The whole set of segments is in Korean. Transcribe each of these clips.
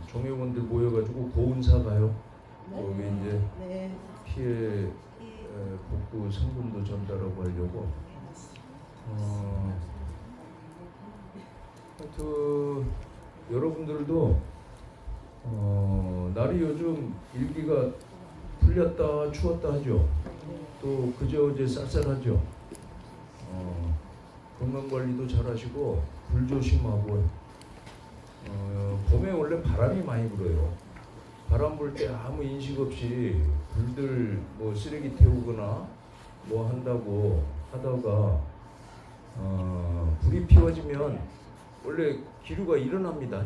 종회원들 모여가지고 고운사 가요. 거기 이제 네. 피해 복구 성금도 전달하고 하려고. 하여튼 여러분들도 날이 요즘 일기가 풀렸다 추웠다 하죠. 또 그저 어제 쌀쌀하죠. 건강 관리도 잘하시고 불 조심하고. 봄에 원래 바람이 많이 불어요. 바람 불 때 아무 인식 없이 불들 뭐 쓰레기 태우거나 뭐 한다고 하다가 불이 피워지면 원래 기류가 일어납니다.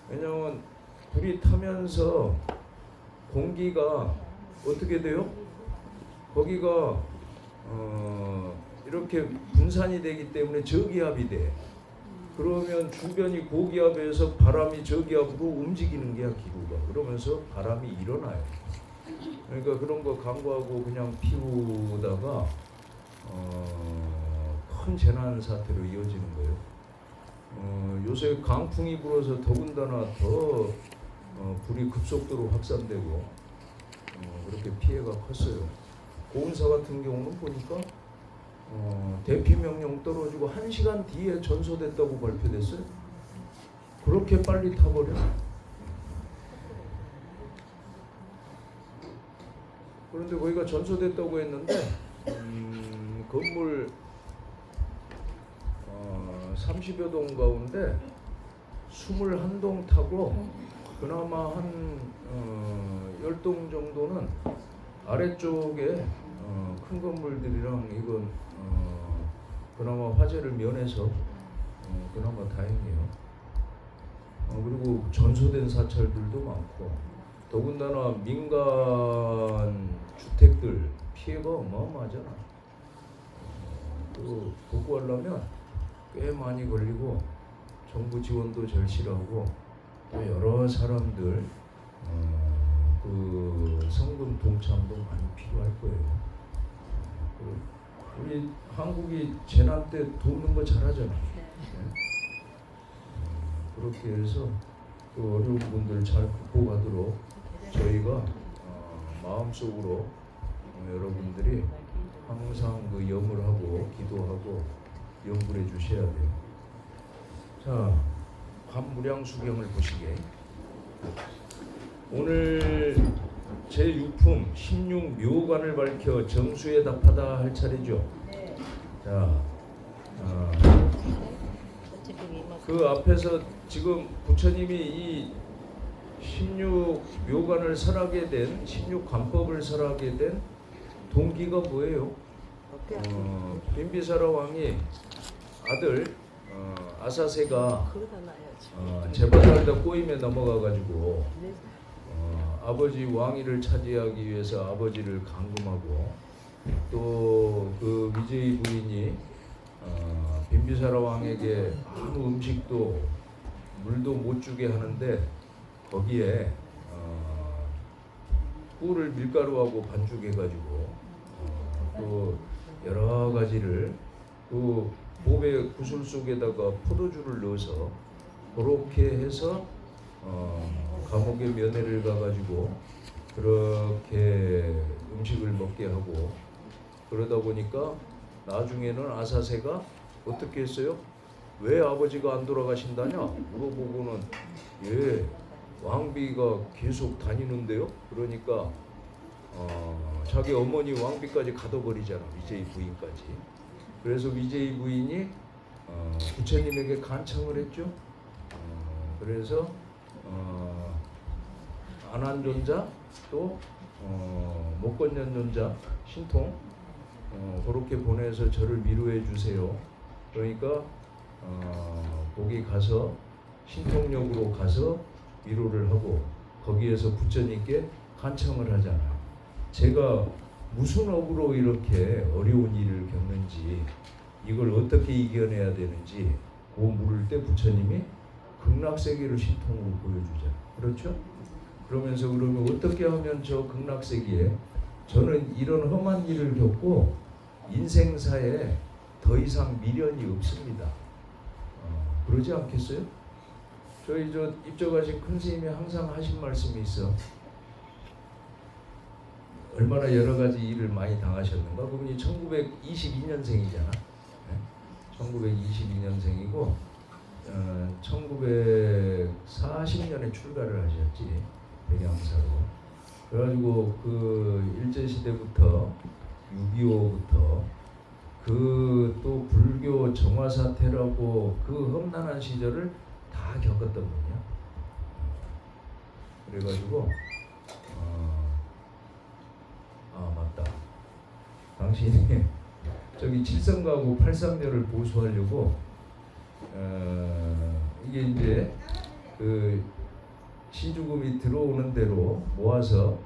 왜냐면 불이 타면서 공기가 어떻게 돼요? 거기가 이렇게 분산이 되기 때문에 저기압이 돼. 그러면 주변이 고기압에서 바람이 저기압으로 움직이는 게야 기류가. 그러면서 바람이 일어나요. 그러니까 그런 거 간과하고 그냥 피우다가 큰 재난 사태로 이어지는 거예요. 요새 강풍이 불어서 더군다나 더 불이 급속도로 확산되고 그렇게 피해가 컸어요. 고운사 같은 경우는 보니까 대피 명령 떨어지고 1시간 뒤에 전소됐다고 발표됐어요. 그렇게 빨리 타버려. 그런데 거기가 전소됐다고 했는데 건물 30여 동 가운데 21동 타고 그나마 한 10동 정도는 아래쪽에 큰 건물들이랑 이건 그나마 화재를 면해서 그나마 다행이에요. 그리고 전소된 사찰들도 많고 더군다나 민간 주택들 피해가 어마어마하잖아. 또 복구하려면 꽤 많이 걸리고 정부 지원도 절실하고 또 여러 사람들 그 성금 동참도 많이 필요할 거예요. 우리 한국이 재난 때 도우는 거 잘하잖아. 네? 그렇게 해서 그 어려운 분들 잘 극복하도록 저희가 마음속으로 여러분들이 항상 그 염을 하고 기도하고 염불해 주셔야 돼요. 자, 관무량수경을 보시게. 오늘 제6품 16묘관을 밝혀 정수에 답하다 할 차례죠. 자, 그 앞에서 지금 부처님이 이 16묘관을 설하게 된 16관법을 설하게 된 동기가 뭐예요? 빈비사라 왕이 아들 아사세가 제바살다 꼬임에 넘어가가지고 아버지 왕위를 차지하기 위해서 아버지를 감금하고 또 그 위제이 부인이 빈비사라 왕에게 아무 음식도 물도 못 주게 하는데 거기에 꿀을 밀가루하고 반죽해가지고 또 여러 가지를 그 보배 구슬 속에다가 포도주를 넣어서 그렇게 해서 감옥에 면회를 가가지고 그렇게 음식을 먹게 하고 그러다 보니까 나중에는 아사세가 어떻게 했어요? 왜 아버지가 안 돌아가신다냐 물어보고는 예 왕비가 계속 다니는데요. 그러니까 자기 어머니 왕비까지 가둬버리잖아. 위제이 부인까지. 그래서 위제이 부인이 부처님에게 간청을 했죠. 그래서 안한존자 또 목건년존자 신통 그렇게 보내서 저를 위로해 주세요. 그러니까 거기 가서 신통역으로 가서 위로를 하고 거기에서 부처님께 간청을 하잖아요. 제가 무슨 업으로 이렇게 어려운 일을 겪는지 이걸 어떻게 이겨내야 되는지 그 물을 때 부처님이 극락세계를 신통으로 보여주잖아요. 그렇죠? 그러면서 그러면 어떻게 하면 저 극락세계에 저는 이런 험한 일을 겪고 인생사에 더 이상 미련이 없습니다. 그러지 않겠어요? 저희 저 입적하신 큰 스님이 항상 하신 말씀이 있어. 얼마나 여러 가지 일을 많이 당하셨는가. 그분이 1922년생이잖아. 1922년생이고 1940년에 출가를 하셨지, 백양사로. 그래가지고 그 일제시대부터 6.25부터 그 또 불교 정화사태라고 그 험난한 시절을 다 겪었던 분이야. 그래가지고 맞다. 당신이 저기 7성가하고 8상녀를 보수하려고 이게 이제 그 시주금이 들어오는 대로 모아서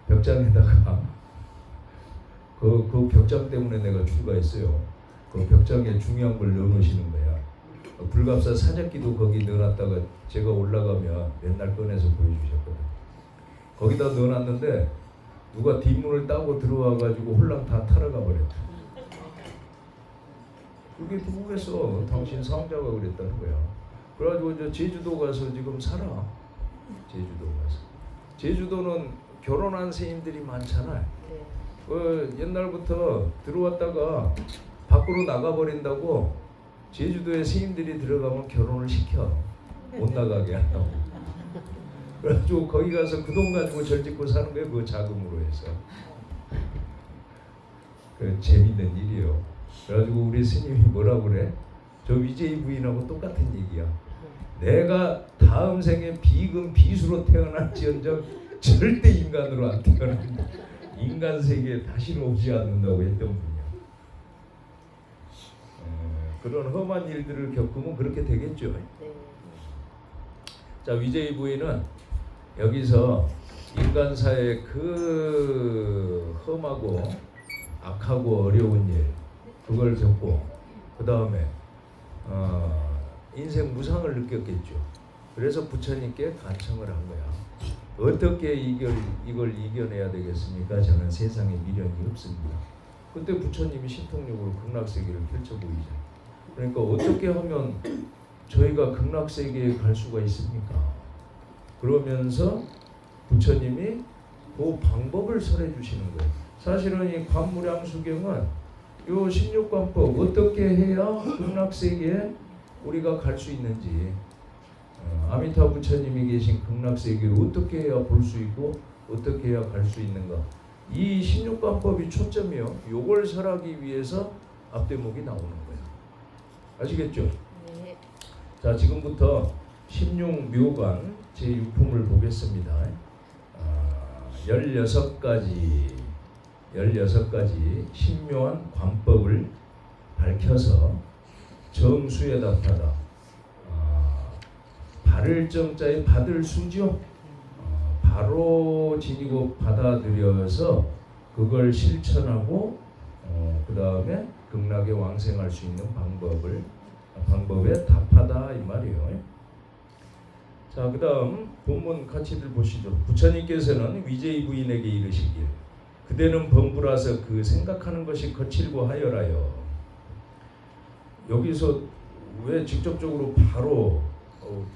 벽장에다가 그 벽장 때문에 내가 출가했어요. 그 벽장에 중요한 걸 넣어놓으시는 거야. 불갑사 사적기도 거기 넣어놨다가 제가 올라가면 맨날 꺼내서 보여주셨거든. 거기다 넣어놨는데 누가 뒷문을 따고 들어와가지고 홀랑 다 털어가 버렸다. 그게 누구겠어? 당신 상자가 그랬다는 거야. 그래가지고 저 제주도 가서 지금 살아. 제주도 가서. 제주도는 결혼한 스님들이 많잖아. 옛날부터 들어왔다가 밖으로 나가버린다고 제주도에 스님들이 들어가면 결혼을 시켜. 못 나가게 한다고. 그래가지고 거기 가서 그 돈 가지고 절 짓고 사는 거예요. 그 자금으로 해서. 그 재밌는 일이에요. 그래가지고 우리 스님이 뭐라 그래? 저 위제이 부인하고 똑같은 얘기야. 내가 다음 생에 비금 비수로 태어날지언정 절대 인간으로 안 태어난다. 인간 세계에 다시는 오지 않는다고 했던 분이야. 그런 험한 일들을 겪으면 그렇게 되겠죠. 자, 위제이 부인은 여기서 인간사의 그 험하고 악하고 어려운 일, 그걸 겪고 그 다음에 인생 무상을 느꼈겠죠. 그래서 부처님께 간청을 한 거야. 어떻게 이걸 이겨내야 되겠습니까? 저는 세상에 미련이 없습니다. 그때 부처님이 신통력으로 극락세계를 펼쳐 보이죠. 그러니까 어떻게 하면 저희가 극락세계에 갈 수가 있습니까? 그러면서 부처님이 그 방법을 설해 주시는 거예요. 사실은 이 관무량수경은 요 16관법 어떻게 해야 극락세계에 우리가 갈 수 있는지, 아미타 부처님이 계신 극락세계를 어떻게 해야 볼 수 있고 어떻게 해야 갈 수 있는가, 이 16관법이 초점이요. 요걸 설하기 위해서 앞대목이 나오는 거예요. 아시겠죠? 네. 자, 지금부터 16묘관 제6품을 보겠습니다. 16가지 신묘한 관법을 밝혀서 정수에 답하다. 바를 정자에 받을 수죠. 바로 지니고 받아들여서 그걸 실천하고 그 다음에 극락에 왕생할 수 있는 방법에 답하다 이 말이에요. 자, 그 다음 본문 같이들 보시죠. 부처님께서는 위제이 부인에게 이르시길 그대는 범부라서 그 생각하는 것이 거칠고 하여라요. 여기서 왜 직접적으로 바로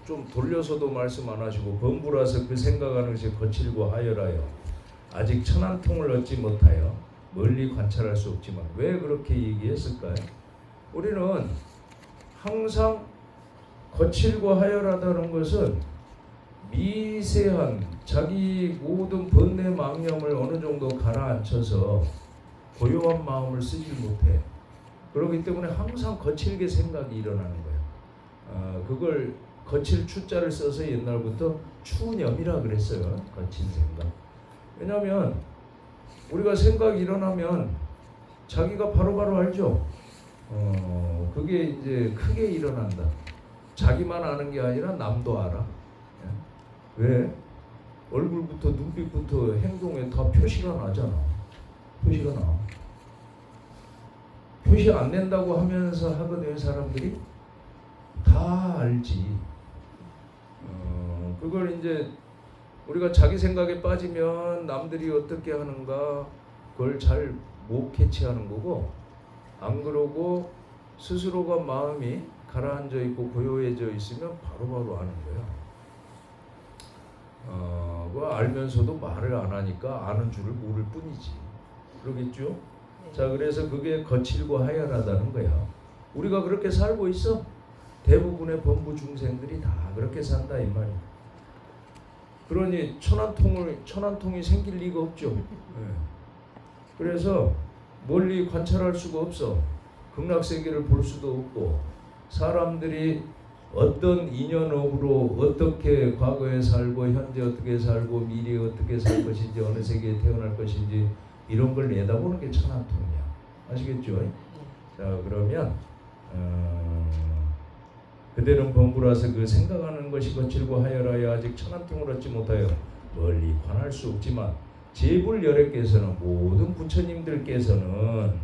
좀 돌려서도 말씀 안 하시고 범부라서 그 생각하는 것이 거칠고 하여라요. 아직 천안통을 얻지 못하여 멀리 관찰할 수 없지만 왜 그렇게 얘기했을까요? 우리는 항상 거칠고 하여라다는 것은 미세한 자기 모든 번뇌 망념을 어느 정도 가라앉혀서 고요한 마음을 쓰지 못해. 그렇기 때문에 항상 거칠게 생각이 일어나는 거예요. 그걸 거칠 추자를 써서 옛날부터 추념이라 그랬어요. 거친 생각. 왜냐하면 우리가 생각이 일어나면 자기가 바로바로 알죠. 그게 이제 크게 일어난다. 자기만 아는 게 아니라 남도 알아. 왜? 얼굴부터 눈빛부터 행동에 다 표시가 나잖아. 표시가 나. 표시 안 낸다고 하면서 하거든 사람들이. 다 알지. 그걸 이제 우리가 자기 생각에 빠지면 남들이 어떻게 하는가 그걸 잘 못 캐치하는 거고, 안 그러고 스스로가 마음이 가라앉아 있고 고요해져 있으면 바로바로 아는 거야. 그거 알면서도 말을 안 하니까 아는 줄을 모를 뿐이지. 그러겠죠? 네. 자, 그래서 그게 거칠고 하연하다는 거야. 우리가 그렇게 살고 있어. 대부분의 범부 중생들이 다 그렇게 산다 이 말이야. 그러니 천안통이 생길 리가 없죠. 네. 그래서 멀리 관찰할 수가 없어. 극락세계를 볼 수도 없고, 사람들이 어떤 인연업으로 어떻게 과거에 살고 현재 어떻게 살고 미래에 어떻게 살 것인지 어느 세계에 태어날 것인지 이런 걸 내다보는 게 천안통이야. 아시겠죠? 자, 그러면 그대는 범부라서 그 생각하는 것이 거칠고 하여라야 아직 천안통을 얻지 못하여 멀리 관할 수 없지만 제불열애께서는 모든 부처님들께서는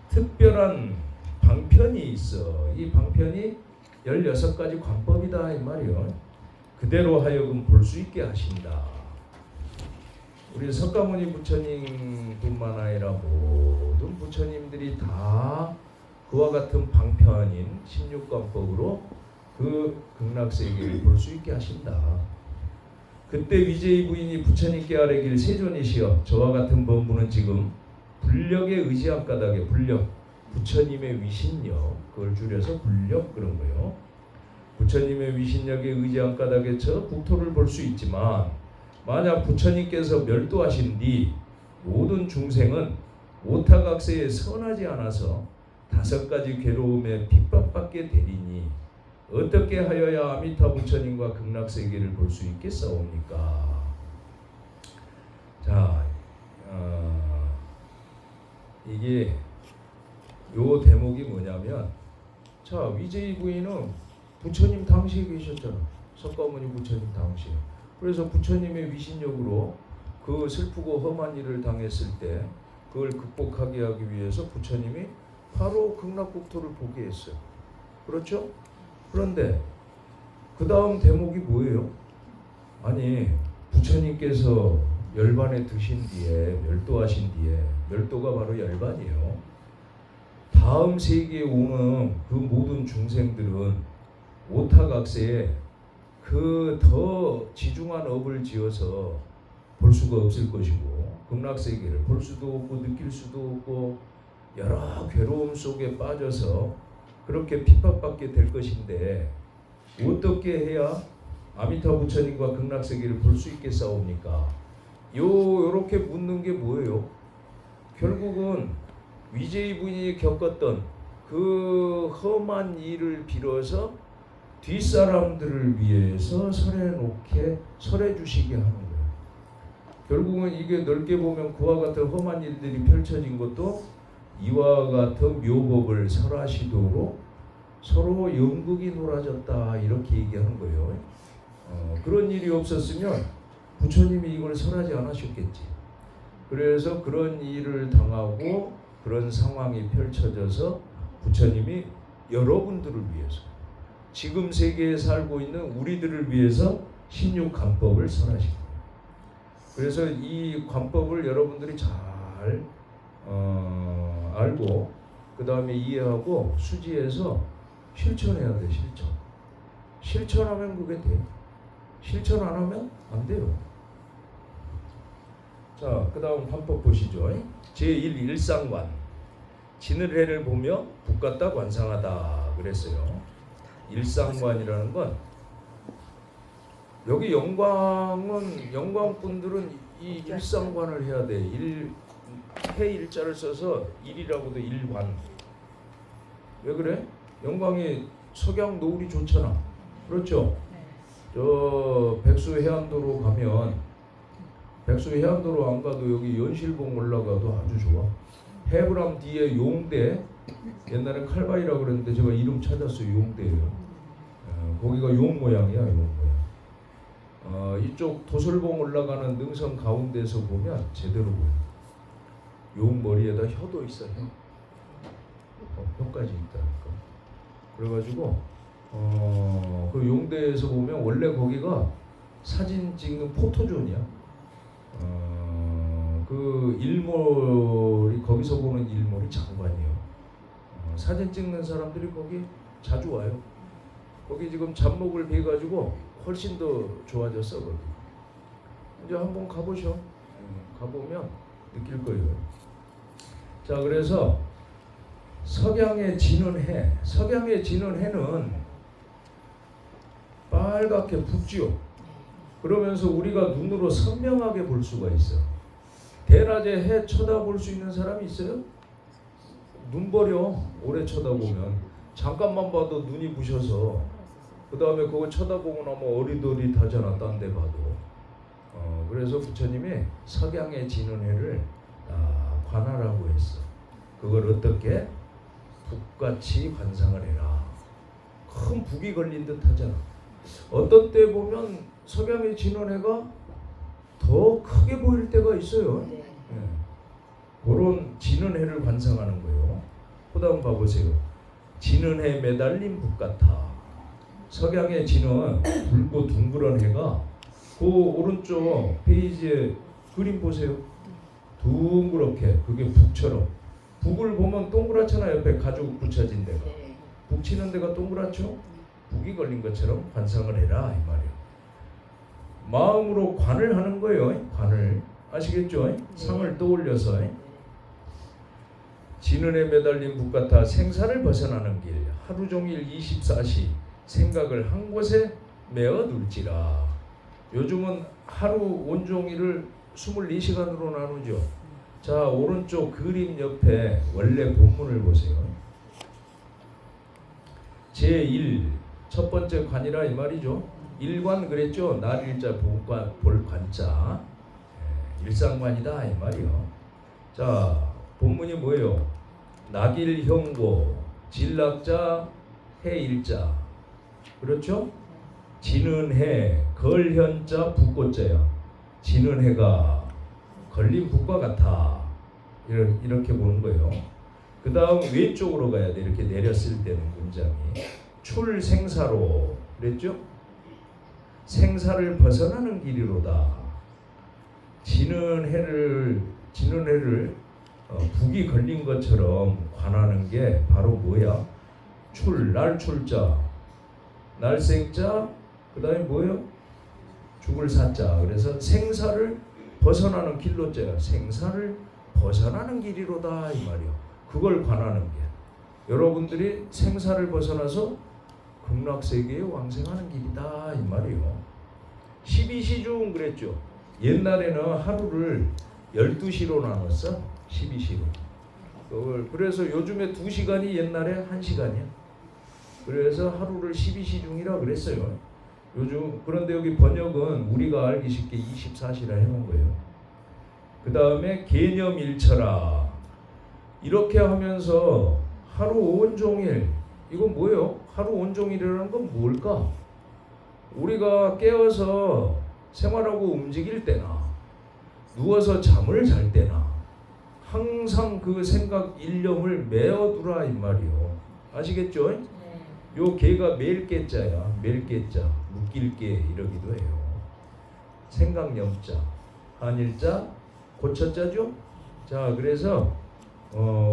특별한 방편이 있어. 이 방편이 16가지 관법이다 이 말이요. 그대로 하여금 볼 수 있게 하신다. 우리 석가모니 부처님뿐만 아니라 모든 부처님들이 다 그와 같은 방편인 16관법으로 그 극락세계를 볼 수 있게 하신다. 그때 위제이 부인이 부처님께 아뢰길 세존이시여 저와 같은 범부는 지금 불력에 의지한 까닭에 불력 부처님의 위신력 그걸 줄여서 불력 그런 거예요. 부처님의 위신력에 의지한 까닭에 저 국토를 볼 수 있지만 만약 부처님께서 멸도하신 뒤 모든 중생은 오타각세에 선하지 않아서 5가지 괴로움에 핍박받게 되리니 어떻게 하여야 아미타 부처님과 극락세계를 볼 수 있겠사옵니까? 자, 이게 요 대목이 뭐냐면, 자 위제이 부인은 부처님 당시에 계셨잖아. 석가모니 부처님 당시에. 그래서 부처님의 위신력으로 그 슬프고 험한 일을 당했을 때 그걸 극복하게 하기 위해서 부처님이 바로 극락국토를 보게 했어요. 그렇죠? 그런데 그 다음 대목이 뭐예요? 아니 부처님께서 열반에 드신 뒤에 멸도하신 뒤에 멸도가 바로 열반이에요. 다음 세계에 오는 그 모든 중생들은 오타각세에 그 더 지중한 업을 지어서 볼 수가 없을 것이고 극락세계를 볼 수도 없고 느낄 수도 없고 여러 괴로움 속에 빠져서 그렇게 핍박받게 될 것인데 어떻게 해야 아미타 부처님과 극락세계를 볼 수 있겠사옵니까? 요렇게 묻는 게 뭐예요? 결국은 위제이 부인이 겪었던 그 험한 일을 빌어서 뒷사람들을 위해서 설해 주시게 하는 거예요. 결국은 이게 넓게 보면 그와 같은 험한 일들이 펼쳐진 것도 이와 같은 묘법을 설하시도록 서로 연극이 놀아졌다 이렇게 얘기하는 거예요. 그런 일이 없었으면 부처님이 이걸 설하지 않으셨겠지. 그래서 그런 일을 당하고 그런 상황이 펼쳐져서 부처님이 여러분들을 위해서 지금 세계에 살고 있는 우리들을 위해서 16관법을 설하신 거예요. 그래서 이 관법을 여러분들이 잘 알고 그 다음에 이해하고 수지해서 실천해야 돼. 실천하면 그게 돼. 실천 안 하면 안 돼요. 자, 그 다음 관법 보시죠. 제1 일상관 지느해를 보며 북같다 관상하다 그랬어요. 일상관이라는 건 여기 영광분들은 이 일상관을 해야 돼. 해 일자를 써서 일이라고도 일관. 왜 그래? 영광이 석양 노을이 좋잖아. 그렇죠? 저 백수해안도로 가면 백수해안도로 안 가도 여기 연실봉 올라가도 아주 좋아. 해브람 뒤에 용대 옛날에 칼바이라고 그랬는데 제가 이름 찾았어요. 용대예요. 거기가 용 모양이야. 용 모양. 이쪽 도솔봉 올라가는 능선 가운데서 보면 제대로 보여. 용 머리에다 혀도 있어. 혀까지 있다니까. 그래가지고 그 용대에서 보면 원래 거기가 사진 찍는 포토존이야. 그 일몰이 거기서 보는 일몰이 장관이에요. 사진 찍는 사람들이 거기 자주 와요. 거기 지금 잡목을 베가지고 훨씬 더 좋아졌어 거기. 이제 한번 가보셔. 가보면 느낄 거예요. 자, 그래서 석양에 지는 해, 석양에 지는 해는 빨갛게 붓지요. 그러면서 우리가 눈으로 선명하게 볼 수가 있어. 대낮에 해 쳐다볼 수 있는 사람이 있어요? 눈 버려. 오래 쳐다보면 잠깐만 봐도 눈이 부셔서 그 다음에 그거 쳐다보고 나면 어리도릿하잖아. 딴 데 봐도. 그래서 부처님이 석양에 지는 해를 관하라고 했어. 그걸 어떻게? 북같이 관상을 해라. 큰 북이 걸린 듯 하잖아. 어떤 때 보면 석양에 지는 해가 더 크게 보일 때가 있어요. 네. 그런 지는 해를 관상하는 거예요. 그 다음 봐보세요. 지는 해 매달린 북 같아. 석양에 지는 붉고 둥그런 해가 그 오른쪽 페이지에 그림 보세요. 둥그렇게 그게 북처럼. 북을 보면 동그랗잖아. 옆에 가죽 붙여진 데가. 북 치는 데가 동그랗죠. 북이 걸린 것처럼 관상을 해라 이 말이에요. 마음으로 관을 하는 거예요. 관을. 아시겠죠? 상을 떠올려서. 지는 해 매달린 북 같아 생사를 벗어나는 길. 하루 종일 24시 생각을 한 곳에 메어둘지라. 요즘은 하루 온종일을 24시간으로 나누죠. 자, 오른쪽 그림 옆에 원래 본문을 보세요. 제1 첫 번째 관이라 이 말이죠. 일관 그랬죠. 날일자 볼관자 일상관이다 이 말이요. 자, 본문이 뭐예요? 낙일형고 진락자 해일자. 그렇죠? 지는 해 걸현자 북고자야. 지는 해가 걸린 북과 같아. 이렇게 보는 거예요. 그 다음 왼쪽으로 가야 돼. 이렇게 내렸을 때는 문장이 출생사로 그랬죠? 생사를 벗어나는 길이로다. 지는 해를 북이 걸린 것처럼 관하는 게 바로 뭐야? 날출자, 날생자, 그 다음에 뭐예요? 죽을 사자. 그래서 생사를 벗어나는 길로자야. 생사를 벗어나는 길이로다 이 말이요. 그걸 관하는 게 여러분들이 생사를 벗어나서 극락세계에 왕생하는 길이다 이 말이요. 12시 중 그랬죠. 옛날에는 하루를 12시로 나눴어. 12시로. 그래서 요즘에 2시간이 옛날에 1시간이야. 그래서 하루를 12시 중이라 그랬어요. 요즘. 그런데 여기 번역은 우리가 알기 쉽게 24시라 해놓은 거예요. 그 다음에 개념 일처라. 이렇게 하면서 하루 온종일. 이건 뭐예요? 하루 온종일이라는 건 뭘까? 우리가 깨어서 생활하고 움직일 때나 누워서 잠을 잘 때나 항상 그 생각 일념을 메어두라 이 말이요. 아시겠죠? 네. 요 개가 매일 깨자야. 매일 깨자. 묶일 개 이러기도 해요. 생각념자, 한일자, 고쳐자죠. 자, 그래서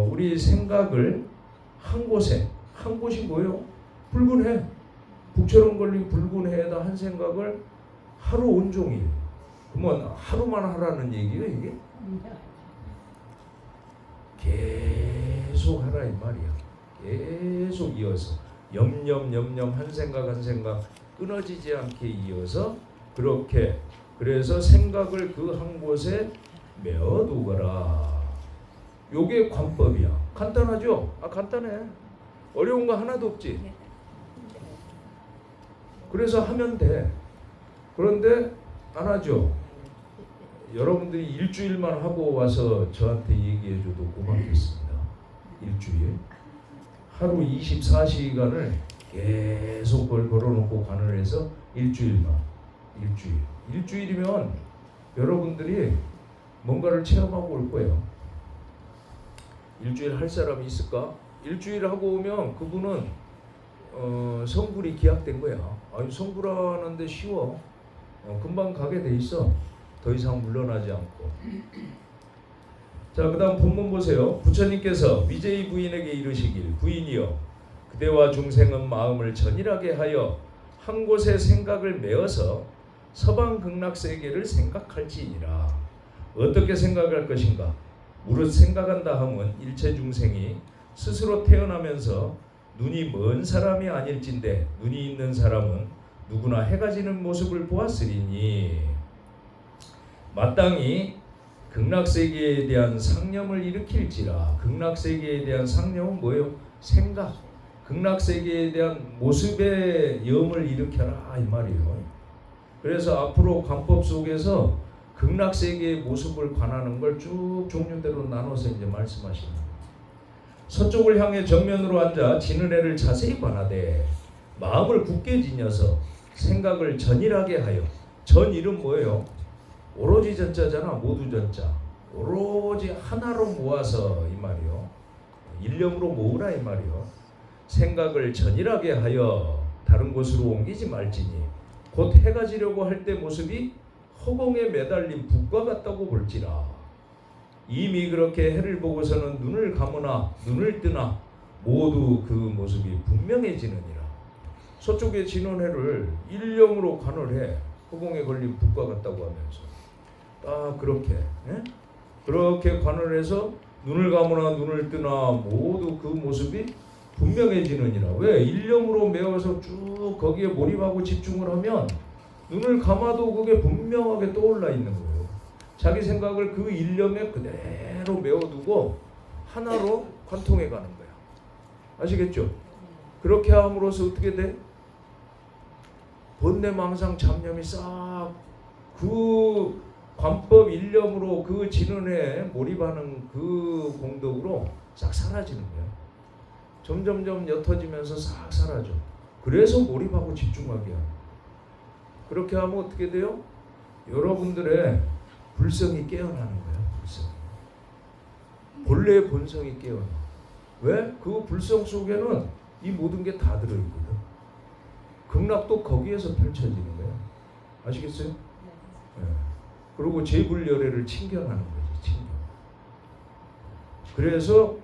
우리 생각을 한 곳이 뭐예요? 붉은 해. 북처럼 걸린 붉은 해에다 한 생각을 하루 온종일. 그러면 하루만 하라는 얘기예요 이게? 계속 하라 이 말이야. 계속 이어서 염염 한 생각 끊어지지 않게 이어서 그렇게. 그래서 생각을 그 한 곳에 메어두거라. 요게 관법이야. 간단하죠? 간단해. 어려운 거 하나도 없지. 그래서 하면 돼. 그런데 안 하죠. 여러분들이 일주일만 하고 와서 저한테 얘기해줘도 고맙겠습니다. 일주일. 하루 24시간을 계속 그걸 걸어놓고 관을 해서 일주일만. 일주일이면 여러분들이 뭔가를 체험하고 올 거예요. 일주일 할 사람이 있을까? 일주일 하고 오면 그분은 성불이 기약된 거야. 아니, 성불하는데 쉬워. 금방 가게 돼 있어. 더 이상 물러나지 않고. 자, 그 다음 본문 보세요. 부처님께서 위제이 부인에게 이르시길 부인이여 그대와 중생은 마음을 전일하게 하여 한 곳에 생각을 메어서 서방 극락세계를 생각할지니라. 어떻게 생각할 것인가? 무릇 생각한다 함은 일체 중생이 스스로 태어나면서 눈이 먼 사람이 아닐진데 눈이 있는 사람은 누구나 해가 지는 모습을 보았으리니 마땅히 극락세계에 대한 상념을 일으킬지라. 극락세계에 대한 상념은 뭐예요? 생각. 극락세계에 대한 모습의 염을 일으켜라 이 말이에요. 그래서 앞으로 관법 속에서 극락세계의 모습을 관하는 걸 쭉 종류대로 나눠서 이제 말씀하십니다. 서쪽을 향해 정면으로 앉아 지느래를 자세히 관하되 마음을 굳게 지녀서 생각을 전일하게 하여. 전일은 뭐예요? 오로지 전자잖아. 모두 전자. 오로지 하나로 모아서 이 말이요. 일념으로 모으라 이 말이요. 생각을 전일하게 하여 다른 곳으로 옮기지 말지니 곧 해가 지려고 할 때 모습이 허공에 매달린 북과 같다고 볼지라. 이미 그렇게 해를 보고서는 눈을 감으나 눈을 뜨나 모두 그 모습이 분명해지느니라. 서쪽에 지는 해를 일념으로 관을 해. 허공에 걸린 북과 같다고 하면서 딱 그렇게 그렇게 관을 해서 눈을 감으나 눈을 뜨나 모두 그 모습이 분명해지느니라. 왜? 일념으로 메워서 쭉 거기에 몰입하고 집중을 하면 눈을 감아도 그게 분명하게 떠올라 있는 거예요. 자기 생각을 그 일념에 그대로 메워두고 하나로 관통해 가는 거야. 아시겠죠? 그렇게 함으로써 어떻게 돼? 번뇌망상 잡념이 싹 그 관법 일념으로 그 진언에 몰입하는 그 공덕으로 싹 사라지는 거야. 점점점 옅어지면서 싹 사라져. 그래서 몰입하고 집중하게 하는. 그렇게 하면 어떻게 돼요? 여러분들의 불성이 깨어나는 거예요. 불성. 본래의 본성이 깨어나. 왜? 그 불성 속에는 이 모든 게 다 들어있거든. 극락도 거기에서 펼쳐지는 거예요. 아시겠어요? 네. 그리고 재불열애를 칭견하는 거지. 칭견. 그래서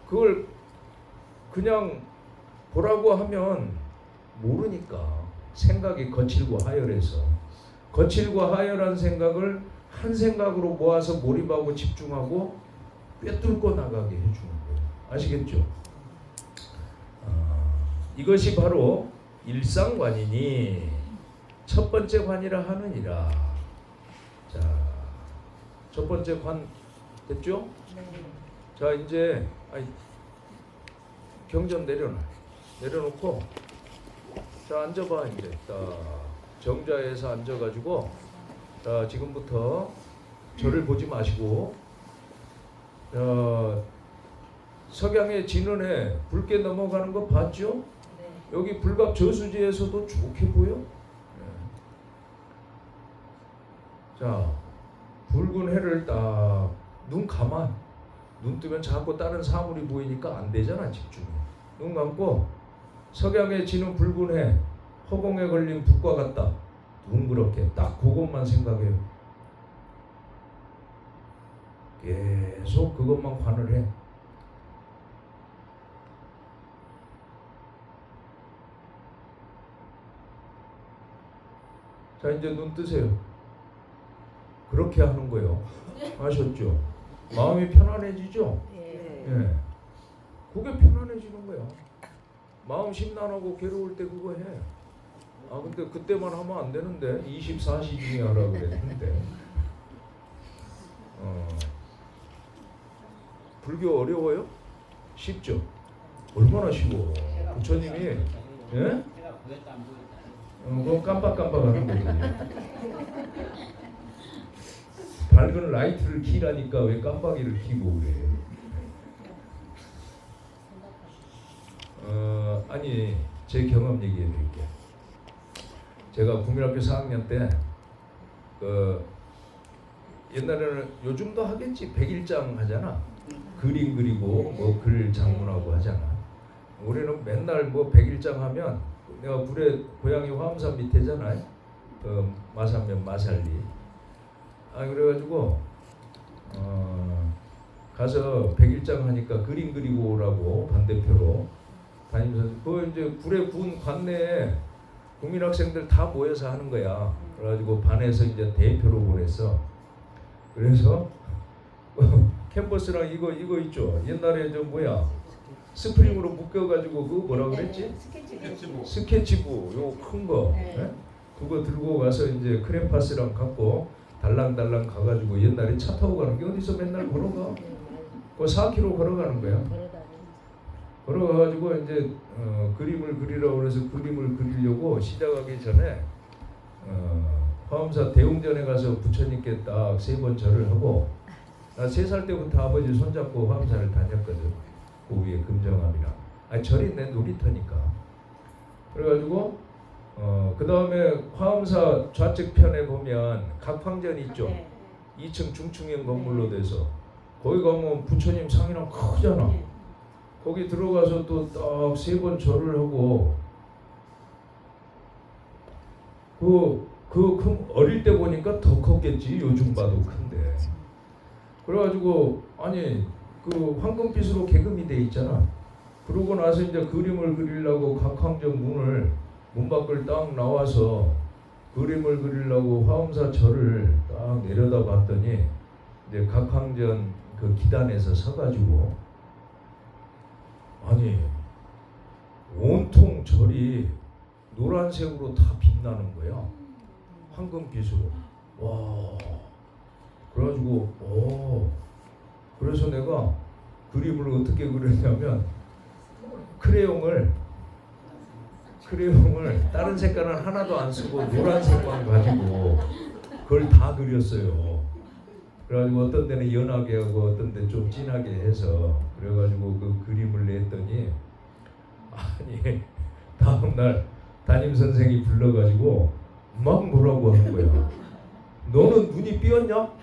그걸 그냥 보라고 하면 모르니까 생각이 거칠고 하열해서 거칠고 하열한 생각을 한 생각으로 모아서 몰입하고 집중하고 꿰뚫고 나가게 해주는 거예요. 아시겠죠? 이것이 바로 일상관이니 첫 번째 관이라 하느니라. 자, 첫 번째 관 됐죠? 네. 자, 이제 경전 내려놓고 자, 앉아봐. 이제 딱 정자에서 앉아가지고 자, 지금부터 저를 보지 마시고 석양의 진원에 붉게 넘어가는 거 봤죠? 네. 여기 불갑 저수지에서도 좋게 보여? 네. 자, 붉은 해를 딱 눈 감아. 눈 뜨면 자꾸 다른 사물이 보이니까 안 되잖아. 집중이. 눈 감고 석양에 지는 붉은 해, 허공에 걸린 북과 같다. 둥그렇게 딱 그것만 생각해요. 계속 그것만 관을 해. 자, 이제 눈 뜨세요. 그렇게 하는 거예요. 아셨죠? 마음이 편안해지죠? 예. 그게 편안해지는 거야. 마음 심란하고 괴로울 때 그거 해. 근데 그때만 하면 안 되는데 24시 중에 하라 그랬는데. 불교 어려워요? 쉽죠? 얼마나 쉬워. 부처님이 예? 그건 깜빡깜빡하는 거거든요. 밝은 라이트를 키라니까 왜 깜빡이를 키고 그래? 아니 제 경험 얘기해 드릴게요. 제가 국민학교 4학년 때 옛날에는 요즘도 하겠지. 백일장 하잖아. 그림 그리고 뭐 글 장문하고 하잖아. 우리는 맨날 뭐 백일장 하면 내가 구례 고향이 화엄산 밑에잖아요. 마산면 마살리. 그래가지고 가서 100일장 하니까 그림 그리고 오라고 반대표로 다니면서 그 이제 불의 군 관내에 국민학생들 다 모여서 하는 거야. 그래가지고 반에서 이제 대표로 보냈어. 그래서 캔버스랑 이거 있죠. 옛날에 저 뭐야 스프링으로 묶여가지고 그 뭐라 그랬지? 스케치북 요거 큰 거. 네? 그거 들고 가서 이제 크레파스랑 갖고 달랑달랑 가가지고 옛날에 차 타고 가는 게 어디서 맨날 걸어가? 그 4km 걸어가는 거야. 걸어가가지고 이제 그림을 그리라고 그래서 그림을 그리려고 시작하기 전에 화엄사 대웅전에 가서 부처님께 딱 3번 절을 하고 나 3살 때부터 아버지 손잡고 화엄사를 다녔거든. 그 위에 금정암이랑. 아니 절이 내 놀이터니까. 그래가지고 그 다음에 화엄사 좌측 편에 보면 각황전 있죠. 2층 중층형 건물로 돼서 거기 가면 부처님 상이랑 크잖아. 거기 들어가서 또 딱 3번 절을 하고 그 어릴 때 보니까 더 컸겠지. 요즘 봐도 큰데. 그래가지고 아니 그 황금빛으로 개금이 돼 있잖아. 그러고 나서 이제 그림을 그리려고 각황전 문 밖을 딱 나와서 그림을 그리려고 화엄사 절을 딱 내려다 봤더니 이제 각황전 그 기단에서 서가지고 아니 온통 절이 노란색으로 다 빛나는 거야. 황금빛으로. 와. 그래가지고 그래서 내가 그림을 어떻게 그렸냐면 크레용을 다른 색깔은 하나도 안 쓰고 노란색만 가지고 그걸 다 그렸어요. 그래가지고 어떤 데는 연하게 하고 어떤 데 좀 진하게 해서 그래가지고 그 그림을 냈더니 아니 다음날 담임 선생이 불러가지고 막 뭐라고 하는 거야. 너는 눈이 삐었냐?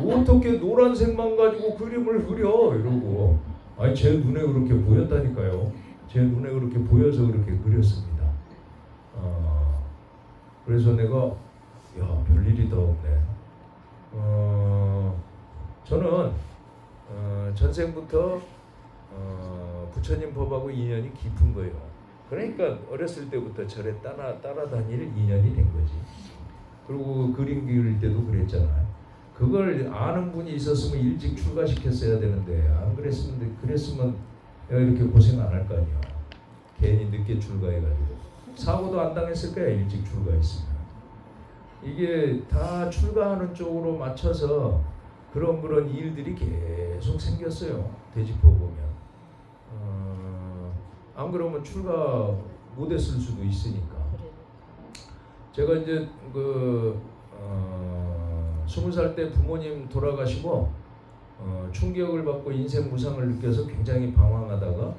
어떻게 노란색만 가지고 그림을 그려? 이러고 아니 제 눈에 그렇게 보였다니까요. 제 눈에 그렇게 보여서 그렇게 그렸습니다. 그래서 내가 야 별일이 더 없네. 저는 전생부터 부처님 법하고 인연이 깊은 거예요. 그러니까 어렸을 때부터 절에 따라다닐 인연이 된 거지. 그리고 그림 그릴 때도 그랬잖아요. 그걸 아는 분이 있었으면 일찍 출가시켰어야 되는데 안 그랬으면 내가 이렇게 고생 안 할 거 아니야. 괜히 늦게 출가해가지고 사고도 안 당했을 거야. 일찍 출가했으면. 이게 다 출가하는 쪽으로 맞춰서 그런 일들이 계속 생겼어요. 되짚어 보면 안 그러면 출가 못했을 수도 있으니까. 제가 이제 20살 때 부모님 돌아가시고 충격을 받고 인생 무상을 느껴서 굉장히 방황하다가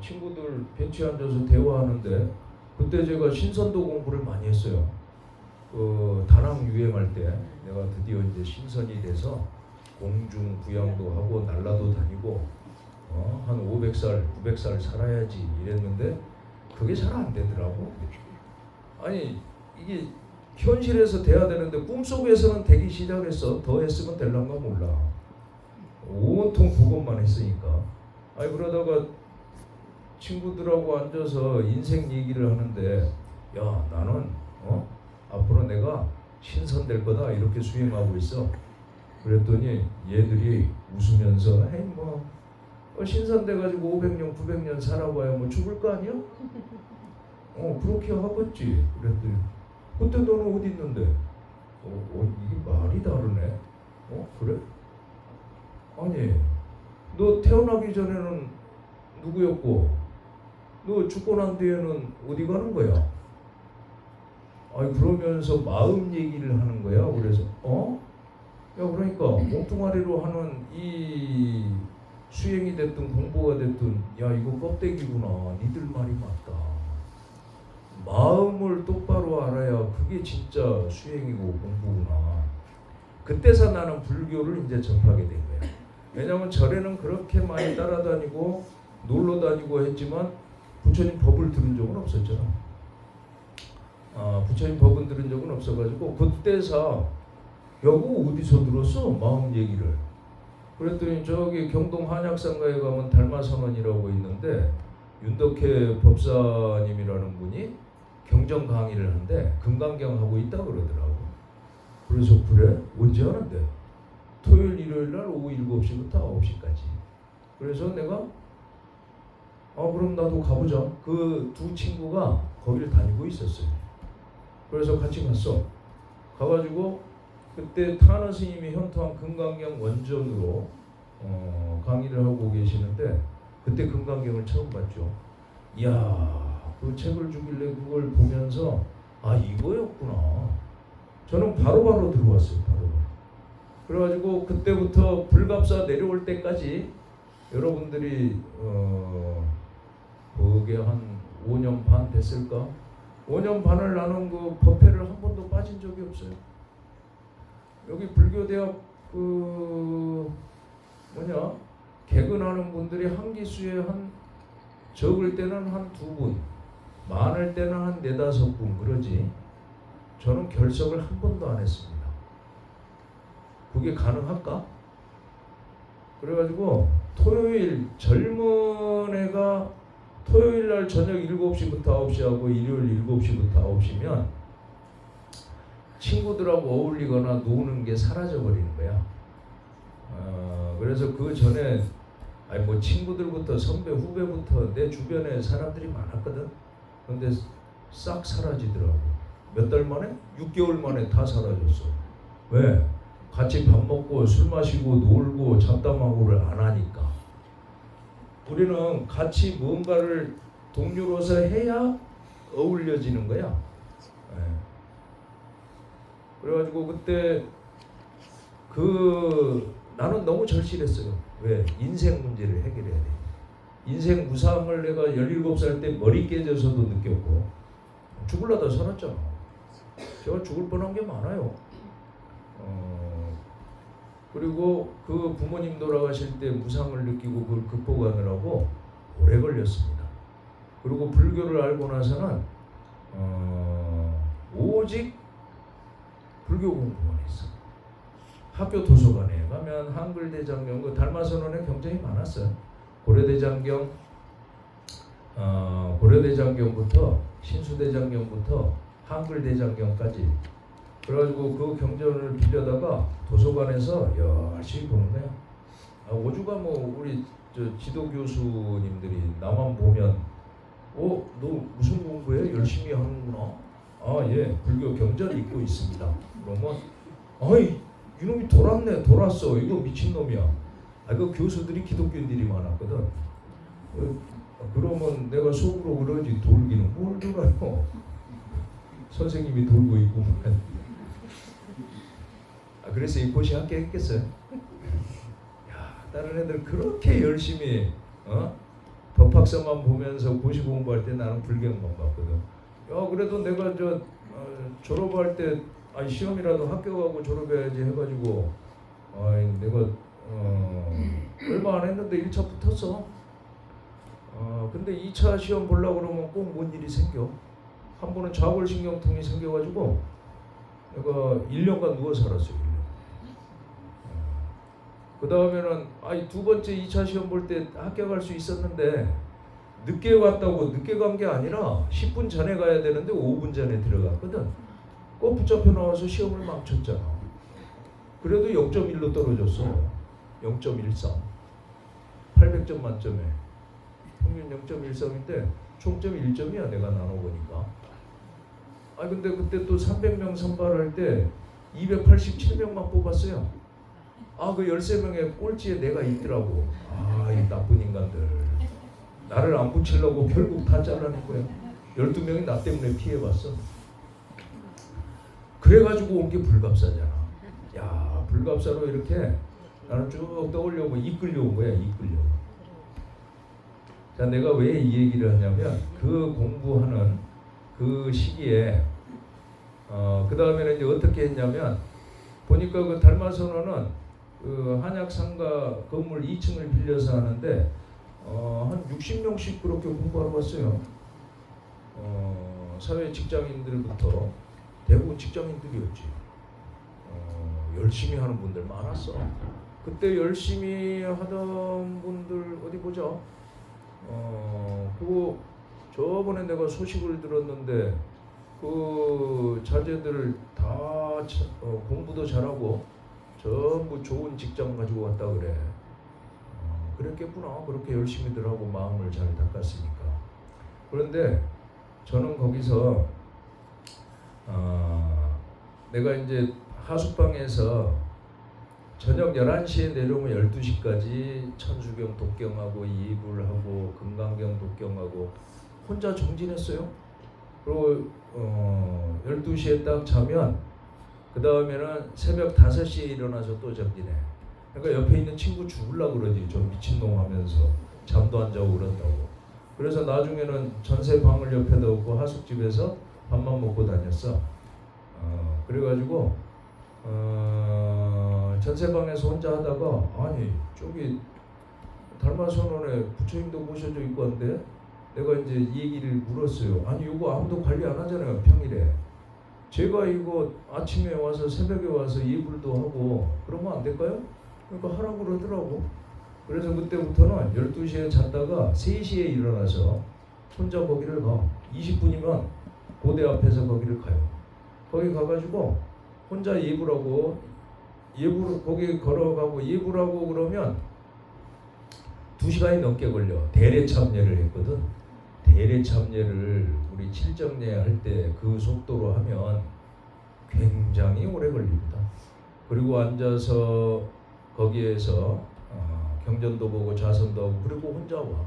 친구들 벤치에 앉아서 대화하는데 그때 제가 신선도 공부를 많이 했어요. 다낭 유행할 때 내가 드디어 이제 신선이 돼서 공중 부양도 하고 날라도 다니고 한 500살, 900살 살아야지 이랬는데 그게 잘 안 되더라고. 아니 이게 현실에서 돼야 되는데 꿈속에서는 되기 시작했어. 더 했으면 될란가 몰라. 온통 그것만 했으니까. 아니 그러다가 친구들하고 앉아서 인생 얘기를 하는데 야 나는 앞으로 내가 신선될 거다 이렇게 수행하고 있어. 그랬더니 얘들이 웃으면서 에이 뭐 신선돼가지고 500년 900년 살아봐야 뭐 죽을 거 아니야? 그렇게 하겠지. 그랬더니 그때 너는 어디 있는데? 이게 말이 다르네. 그래? 아니 너 태어나기 전에는 누구였고 너 죽고 난 뒤에는 어디 가는 거야? 아니 그러면서 마음 얘기를 하는 거야. 그래서 야 그러니까 몽뚱아리로 하는 이 수행이 됐든 공부가 됐든 야 이거 껍데기구나. 니들 말이 맞다. 마음을 똑바로 알아야 그게 진짜 수행이고 공부구나. 그때서 나는 불교를 이제 접하게 된 거야. 왜냐하면 절에는 그렇게 많이 따라다니고 놀러 다니고 했지만 부처님 법을 들은 적은 없었잖아. 부처님 법은 들은 적은 없어가지고 그때서 여보 어디서 들었어? 마음 얘기를. 그랬더니 저기 경동 한약상가에 가면 달마선언이라고 있는데 윤덕회 법사님이라는 분이 경전 강의를 하는데 금강경 하고 있다 그러더라고. 그래서 그래? 언제 하는데? 토요일 일요일 날 오후 7시부터 9시까지. 그래서 내가 그럼 나도 가보자. 그 두 친구가 거기를 다니고 있었어요. 그래서 같이 갔어. 가가지고 그때 타너 스님이 현토한 금강경 원전으로 강의를 하고 계시는데 그때 금강경을 처음 봤죠. 이야, 그 책을 주길래 그걸 보면서 이거였구나. 저는 바로바로 들어왔어요. 바로. 그래가지고 그때부터 불갑사 내려올 때까지 여러분들이 그게 한 5년 반 됐을까? 5년 반을 나눈 그 법회를 한 번도 빠진 적이 없어요. 여기 불교대학 개근하는 분들이 한 기수에 적을 때는 한 2분, 많을 때는 한 4-5분 그러지. 저는 결석을 한 번도 안 했습니다. 그게 가능할까? 그래가지고 토요일 젊은 애가 토요일 날 저녁 7시부터 9시하고 일요일 7시부터 9시면 친구들하고 어울리거나 노는 게 사라져버리는 거야. 그래서 그 전에 친구들부터 선배 후배부터 내 주변에 사람들이 많았거든. 근데 싹 사라지더라고. 몇 달 만에? 6개월 만에 다 사라졌어. 왜? 같이 밥 먹고 술 마시고 놀고 잡담하고를 안 하니까. 우리는 같이 뭔가를 동료로서 해야 어울려지는 거야. 그래가지고 그때 나는 너무 절실했어요. 왜? 인생 문제를 해결해야 돼. 인생 무상을 내가 17살 때 머리 깨져서도 느꼈고 죽을라다 살았잖아. 제가 죽을 뻔한 게 많아요. 그리고 그 부모님 돌아가실 때 무상을 느끼고 그걸 극복하느라고 오래 걸렸습니다. 그리고 불교를 알고 나서는 오직 불교 공부만 했어. 학교 도서관에 가면 한글대장경, 그 달마선언에 경전이 많았어요. 고려대장경부터 신수대장경부터 한글대장경까지. 그래가지고 그 경전을 빌려다가 도서관에서 열심히 보는 거야. 오주가 우리 지도 교수님들이 나만 보면 너 무슨 공부해? 열심히 하는구나. 예, 불교 경전 읽고 있습니다. 그러면 이놈이 돌았어. 이거 미친놈이야. 그 교수들이 기독교인들이 많았거든. 그러면 내가 속으로 그러지, 돌기는 뭘 돌아요. 선생님이 돌고 있고. 그래서 이 곳이 합격했겠어요? 다른 애들 그렇게 열심히 법학서만 보면서 고시 공부할 때 나는 불경만 봤거든. 그래도 내가 졸업할 때 시험이라도 합격하고 졸업해야지 해가지고 내가 얼마 안 했는데 1차 붙었어. 근데 2차 시험 보려고 그러면 꼭 뭔 일이 생겨. 한 번은 좌골신경통이 생겨가지고 내가 1년간 누워 살았어요. 1년. 그 다음에는 두 번째 2차 시험 볼 때 합격할 수 있었는데 늦게 왔다고 늦게 간 게 아니라 10분 전에 가야 되는데 5분 전에 들어갔거든. 꼭 붙잡혀 나와서 시험을 망쳤잖아. 그래도 0.1로 떨어졌어. 0.13. 800점 만점에 평균 0.13인데 총점이 1점이야. 내가 나눠보니까. 근데 그때 또 300명 선발할 때 287명만 뽑았어요. 그 13명의 꼴찌에 내가 있더라고. 이 나쁜 인간들. 나를 안 붙이려고 결국 다 잘라낸 거야. 12명이 나 때문에 피해봤어. 그래가지고 온 게 불갑사잖아. 불갑사로 이렇게 나는 쭉 떠올려고 이끌려온 거야. 자, 내가 왜 이 얘기를 하냐면 그 공부하는 그 시기에 그 다음에는 이제 어떻게 했냐면 보니까 그 달마선언은 그 한약상가 건물 2층을 빌려서 하는데 한 60명씩 그렇게 공부하러 왔어요. 사회 직장인들부터 대부분 직장인들이었지. 열심히 하는 분들 많았어. 그때 열심히 하던 분들 어디 보자. 그거 저번에 내가 소식을 들었는데 그 자제들 다 공부도 잘하고 전부 좋은 직장 가지고 왔다 그래. 그랬겠구나. 그렇게 열심히들 하고 마음을 잘 닦았으니까. 그런데 저는 거기서 내가 이제 하숙방에서 저녁 11시에 내려오면 12시까지 천수경 독경하고 이불하고 금강경 독경하고 혼자 정진했어요. 그리고 12시에 딱 자면 그 다음에는 새벽 5시에 일어나서 또 정진해. 그러니까 옆에 있는 친구 죽으려고 그러지. 저 미친놈 하면서 잠도 안 자고 그런다고. 그래서 나중에는 전세방을 옆에다 없고 하숙집에서 밥만 먹고 다녔어. 그래가지고 전세방에서 혼자 하다가 아니 저기 달마선원에 부처님도 모셔져 있고 한데 내가 이제 이 얘기를 물었어요. 아니 이거 아무도 관리 안 하잖아요 평일에. 제가 이거 아침에 와서 새벽에 와서 예불도 하고 그러면 안 될까요? 그러니까 하라고 그러더라고. 그래서 그때부터는 12시에 잤다가 3시에 일어나서 혼자 거기를 가. 20분이면 고대 앞에서 거기를 가요. 거기 가가지고 혼자 예불하고 예불 거기 걸어가고 예불하고 그러면 2시간이 넘게 걸려. 대례 참례를 했거든. 대례 참례를 우리 칠정례 할 때 그 속도로 하면 굉장히 오래 걸립니다. 그리고 앉아서 거기에서 경전도 보고 자선도 하고 그리고 혼자 와.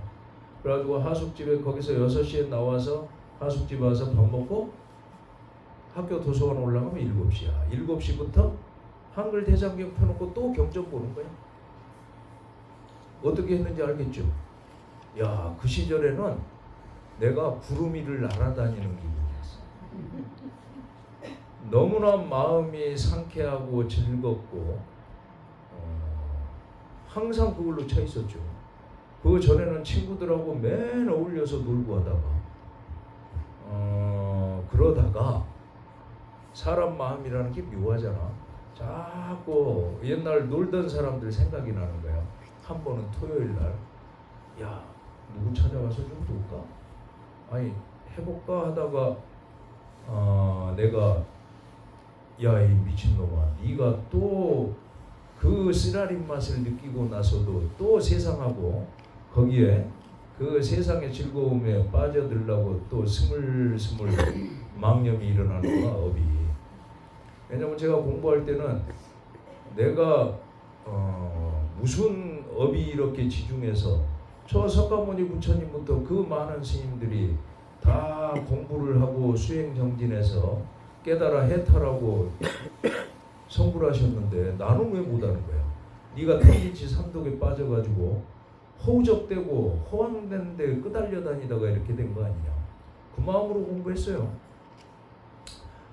그래가지고 하숙집에 거기서 6시에 나와서 하숙집 와서 밥 먹고 학교 도서관 올라가면 7시야. 7시부터 한글 대장경 펴놓고 또 경전 보는 거야. 어떻게 했는지 알겠죠? 야, 그 시절에는 내가 구름 위를 날아다니는 기분이었어. 너무나 마음이 상쾌하고 즐겁고 항상 그걸로 차 있었죠. 그 전에는 친구들하고 맨 어울려서 놀고 하다가 그러다가 사람 마음이라는 게 묘하잖아. 자꾸 옛날 놀던 사람들 생각이 나는 거야. 한 번은 토요일 날, 야 누구 찾아가서 좀 놀까? 아니 해볼까 하다가 내가 야 이 미친놈아, 네가 또 그 쓰라린 맛을 느끼고 나서도 또 세상하고 거기에 그 세상의 즐거움에 빠져들려고 또 스물스물 망념이 일어나는 거야, 업이. 왜냐면 제가 공부할 때는 내가 무슨 업이 이렇게 지중해서 저 석가모니 부처님부터 그 많은 스님들이 다 공부를 하고 수행정진해서 깨달아 해탈하고 성불 하셨는데 나는 왜 못하는 거야? 네가 탐진치 삼독에 빠져가지고 허우적대고 허황된 데 끄달려 다니다가 이렇게 된 거 아니냐. 그 마음으로 공부했어요.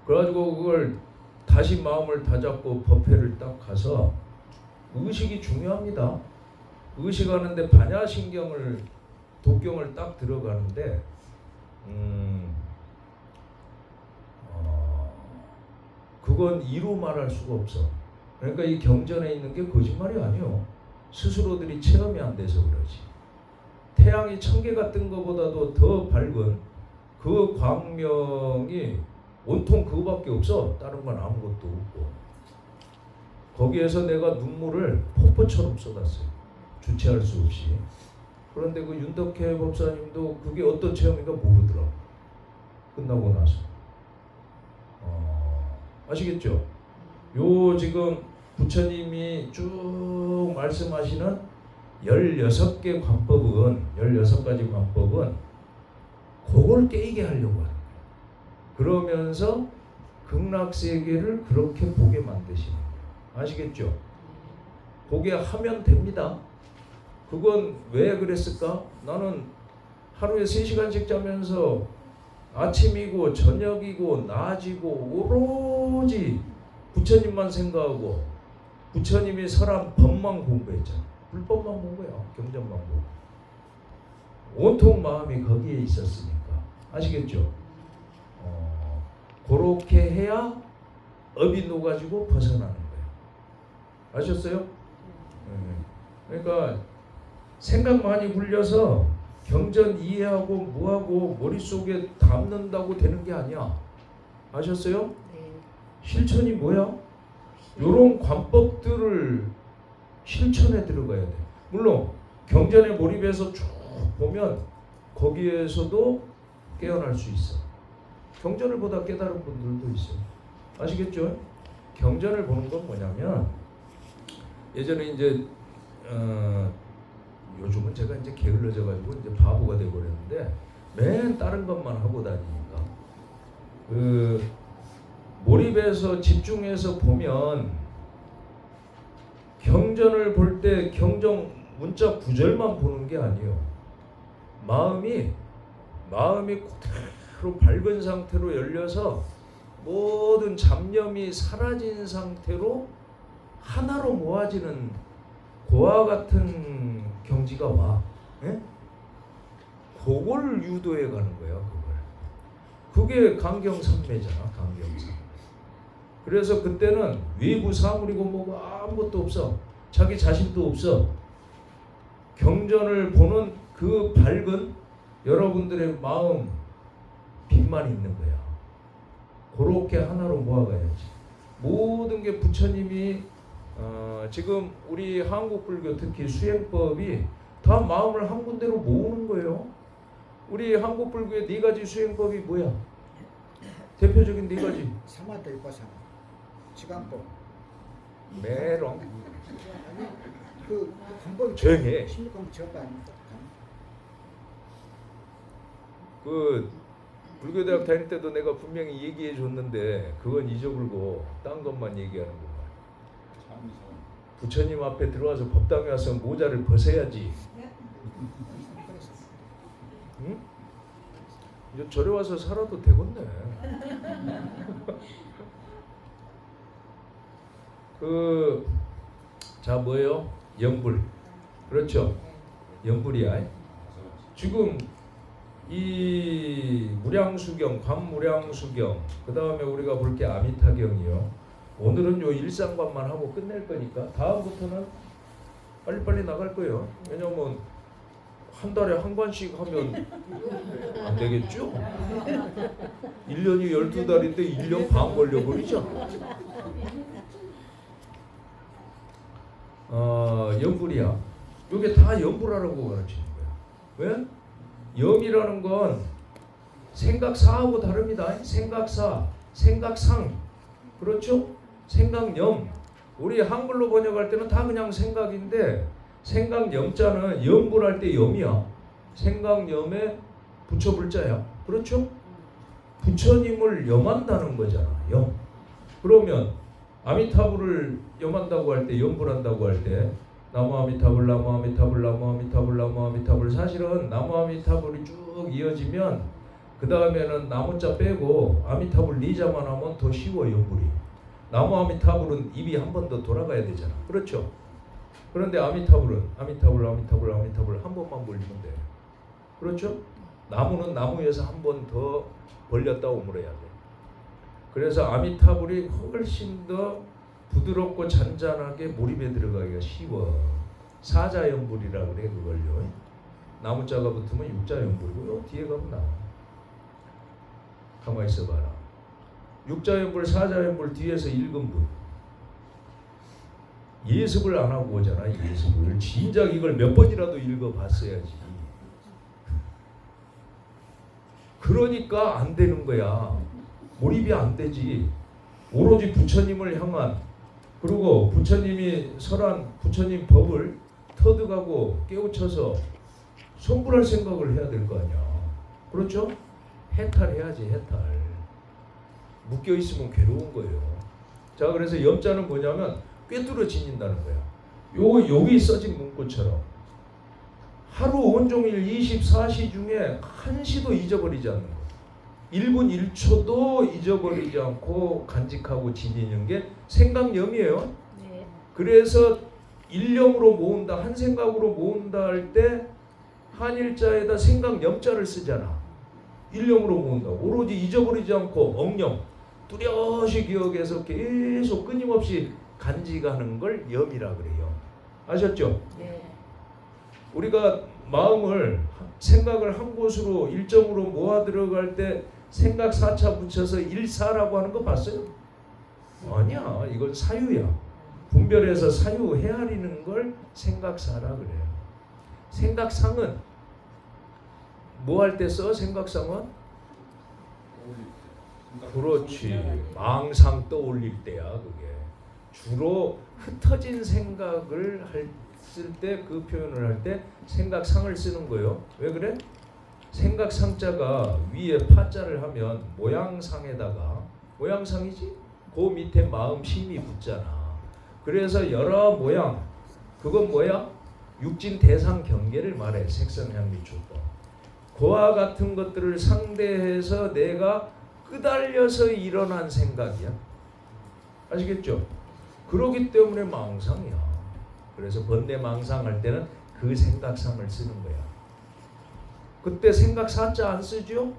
그래가지고 그걸 다시 마음을 다잡고 법회를 딱 가서 의식이 중요합니다. 의식하는데 반야신경을 독경을 딱 들어가는데 그건 이루 말할 수가 없어. 그러니까 이 경전에 있는 게 거짓말이 아니요. 스스로들이 체험이 안 돼서 그러지. 태양이 1000개가 뜬 것보다도 더 밝은 그 광명이 온통 그거밖에 없어. 다른 건 아무것도 없고. 거기에서 내가 눈물을 폭포처럼 쏟았어요. 주체할 수 없이. 그런데 그 윤덕회 법사님도 그게 어떤 체험인가 모르더라고. 끝나고 나서. 아시겠죠? 요 지금 부처님이 쭉 말씀하시는 16개 관법은 16가지 관법은 그걸 깨이게 하려고 하는 거예요. 그러면서 극락세계를 그렇게 보게 만드시는 거예요. 아시겠죠? 보게 하면 됩니다. 그건 왜 그랬을까? 나는 하루에 3시간씩 자면서 아침이고 저녁이고 낮이고 오로지 부처님만 생각하고 부처님이 설한 법만 공부했잖아. 불법만 본 거야. 경전만 보고. 온통 마음이 거기에 있었으니까. 아시겠죠? 그렇게 해야 업이 녹아지고 벗어나는 거예요. 아셨어요? 그러니까 생각 많이 굴려서 경전 이해하고 뭐하고 머릿속에 담는다고 되는 게 아니야. 아셨어요? 네. 실천이 뭐야? 요런 관법들을 실천에 들어가야 돼. 물론 경전에 몰입해서 쭉 보면 거기에서도 깨어날 수 있어. 경전을 보다 깨달은 분들도 있어요. 아시겠죠? 경전을 보는 건 뭐냐면 예전에 이제 요즘은 제가 이제 게을러져 가지고 이제 바보가 돼 버렸는데 맨 다른 것만 하고 다니니까 그 몰입해서 집중해서 보면 경전을 볼 때 경전 문자 구절만 보는 게 아니에요. 마음이 그대로 밝은 상태로 열려서 모든 잡념이 사라진 상태로 하나로 모아지는 고와 같은 경지가 와. 예? 그걸 유도해 가는 거야. 그게 강경삼매잖아. 강경삼매. 그래서 그때는 외부 사물이고 뭐고 아무것도 없어. 자기 자신도 없어. 경전을 보는 그 밝은 여러분들의 마음 빛만 있는 거야. 그렇게 하나로 모아가야지. 모든 게 부처님이 지금 우리 한국 불교 특히 수행법이 다 마음을 한 군데로 모으는 거예요. 우리 한국 불교의 네 가지 수행법이 뭐야? 대표적인 네 가지. 사마도 위파사나, 지감법. 메롱. 아니 그 방법이 조용해. 16강 지었다 아닙니까? 그 불교대학 다닐 때도 내가 분명히 얘기해 줬는데 그건 잊어버리고 딴 것만 얘기하는구만. 부처님 앞에 들어와서 법당에 와서 모자를 벗어야지. 응? 이제 절에 와서 살아도 되겠네. 자 뭐예요? 영불. 그렇죠? 영불이야. 지금 이 무량수경, 관무량수경, 그 다음에 우리가 볼 게 아미타경이요. 오늘은 요 일상관만 하고 끝낼 거니까 다음부터는 빨리빨리 나갈 거예요. 왜냐면 한 달에 한 관씩 하면 안 되겠죠? 1년이 12달인데 1년 반 걸려버리죠. 염불이야. 이게 다 염불하라고 가르치는 거야. 왜? 염이라는 건 생각사하고 다릅니다. 생각사, 생각상. 그렇죠? 생각염. 우리 한글로 번역할 때는 다 그냥 생각인데 생각염자는 염불할 때 염이야. 생각염에 부처불자야. 그렇죠? 부처님을 염한다는 거잖아. 염. 그러면 아미타불을 염한다고 할 때, 염불한다고 할 때 나무 아미타불, 나무 아미타불, 나무 아미타불, 나무 아미타불. 사실은 나무 아미타불이 쭉 이어지면 그 다음에는 나무자 빼고 아미타불 니자만 하면 더 쉬워. 염불이. 나무 아미타불은 입이 한 번 더 돌아가야 되잖아. 그렇죠? 그런데 아미타불은 아미타불 한 번만 벌리면 돼. 그렇죠? 나무는 나무에서 한 번 더 벌렸다 오므려야 돼. 그래서 아미타불이 훨씬 더 부드럽고 잔잔하게 몰입에 들어가기가 쉬워. 사자연불이라고 그래 그걸요. 나무자가 붙으면 육자연불이고 요 뒤에 가면 나와. 가만히 있어봐라. 육자연불, 사자연불 뒤에서 일근불. 예습을 안 하고 오잖아. 예습을. 진작 이걸 몇 번이라도 읽어봤어야지. 그러니까 안 되는 거야. 몰입이 안 되지. 오로지 부처님을 향한, 그리고 부처님이 설한 부처님 법을 터득하고 깨우쳐서 성불할 생각을 해야 될 거 아니야. 그렇죠? 해탈해야지. 해탈. 묶여 있으면 괴로운 거예요. 자, 그래서 염자는 뭐냐면 꿰뚫어 지닌다는 거야. 여기 써진 문구처럼 하루 온종일 24시 중에 한 시도 잊어버리지 않는 거. 1분 1초도 잊어버리지 않고 간직하고 지니는 게 생각염이에요. 네. 그래서 일념으로 모은다, 한 생각으로 모은다 할 때 한일자에다 생각염자를 쓰잖아. 일념으로 모은다. 오로지 잊어버리지 않고 억념, 뚜렷이 기억해서 계속 끊임없이 간직하는 걸 염이라 그래요. 아셨죠? 네. 우리가 마음을 생각을 한 곳으로 일정으로 모아 들어갈 때 생각 4차 붙여서 일사라고 하는 거 봤어요? 아니야. 이건 사유야. 분별해서 사유 헤아리는 걸 생각사라 그래요. 생각상은 뭐 할 때 써? 생각상은? 그렇지. 망상 떠올릴 때야 그게. 주로 흩어진 생각을 쓸 때 그 표현을 할 때 생각상을 쓰는 거예요. 왜 그래? 생각상자가 위에 파자를 하면 모양상에다가 모양상이지? 그 밑에 마음심이 붙잖아. 그래서 여러 모양 그건 뭐야? 육진 대상 경계를 말해. 색선 향미触법. 그와 같은 것들을 상대해서 내가 끄달려서 일어난 생각이야. 아시겠죠? 그러기 때문에 망상이야. 그래서 번뇌망상할 때는 그 생각상을 쓰는 거야. 그때 생각사자 안 쓰죠?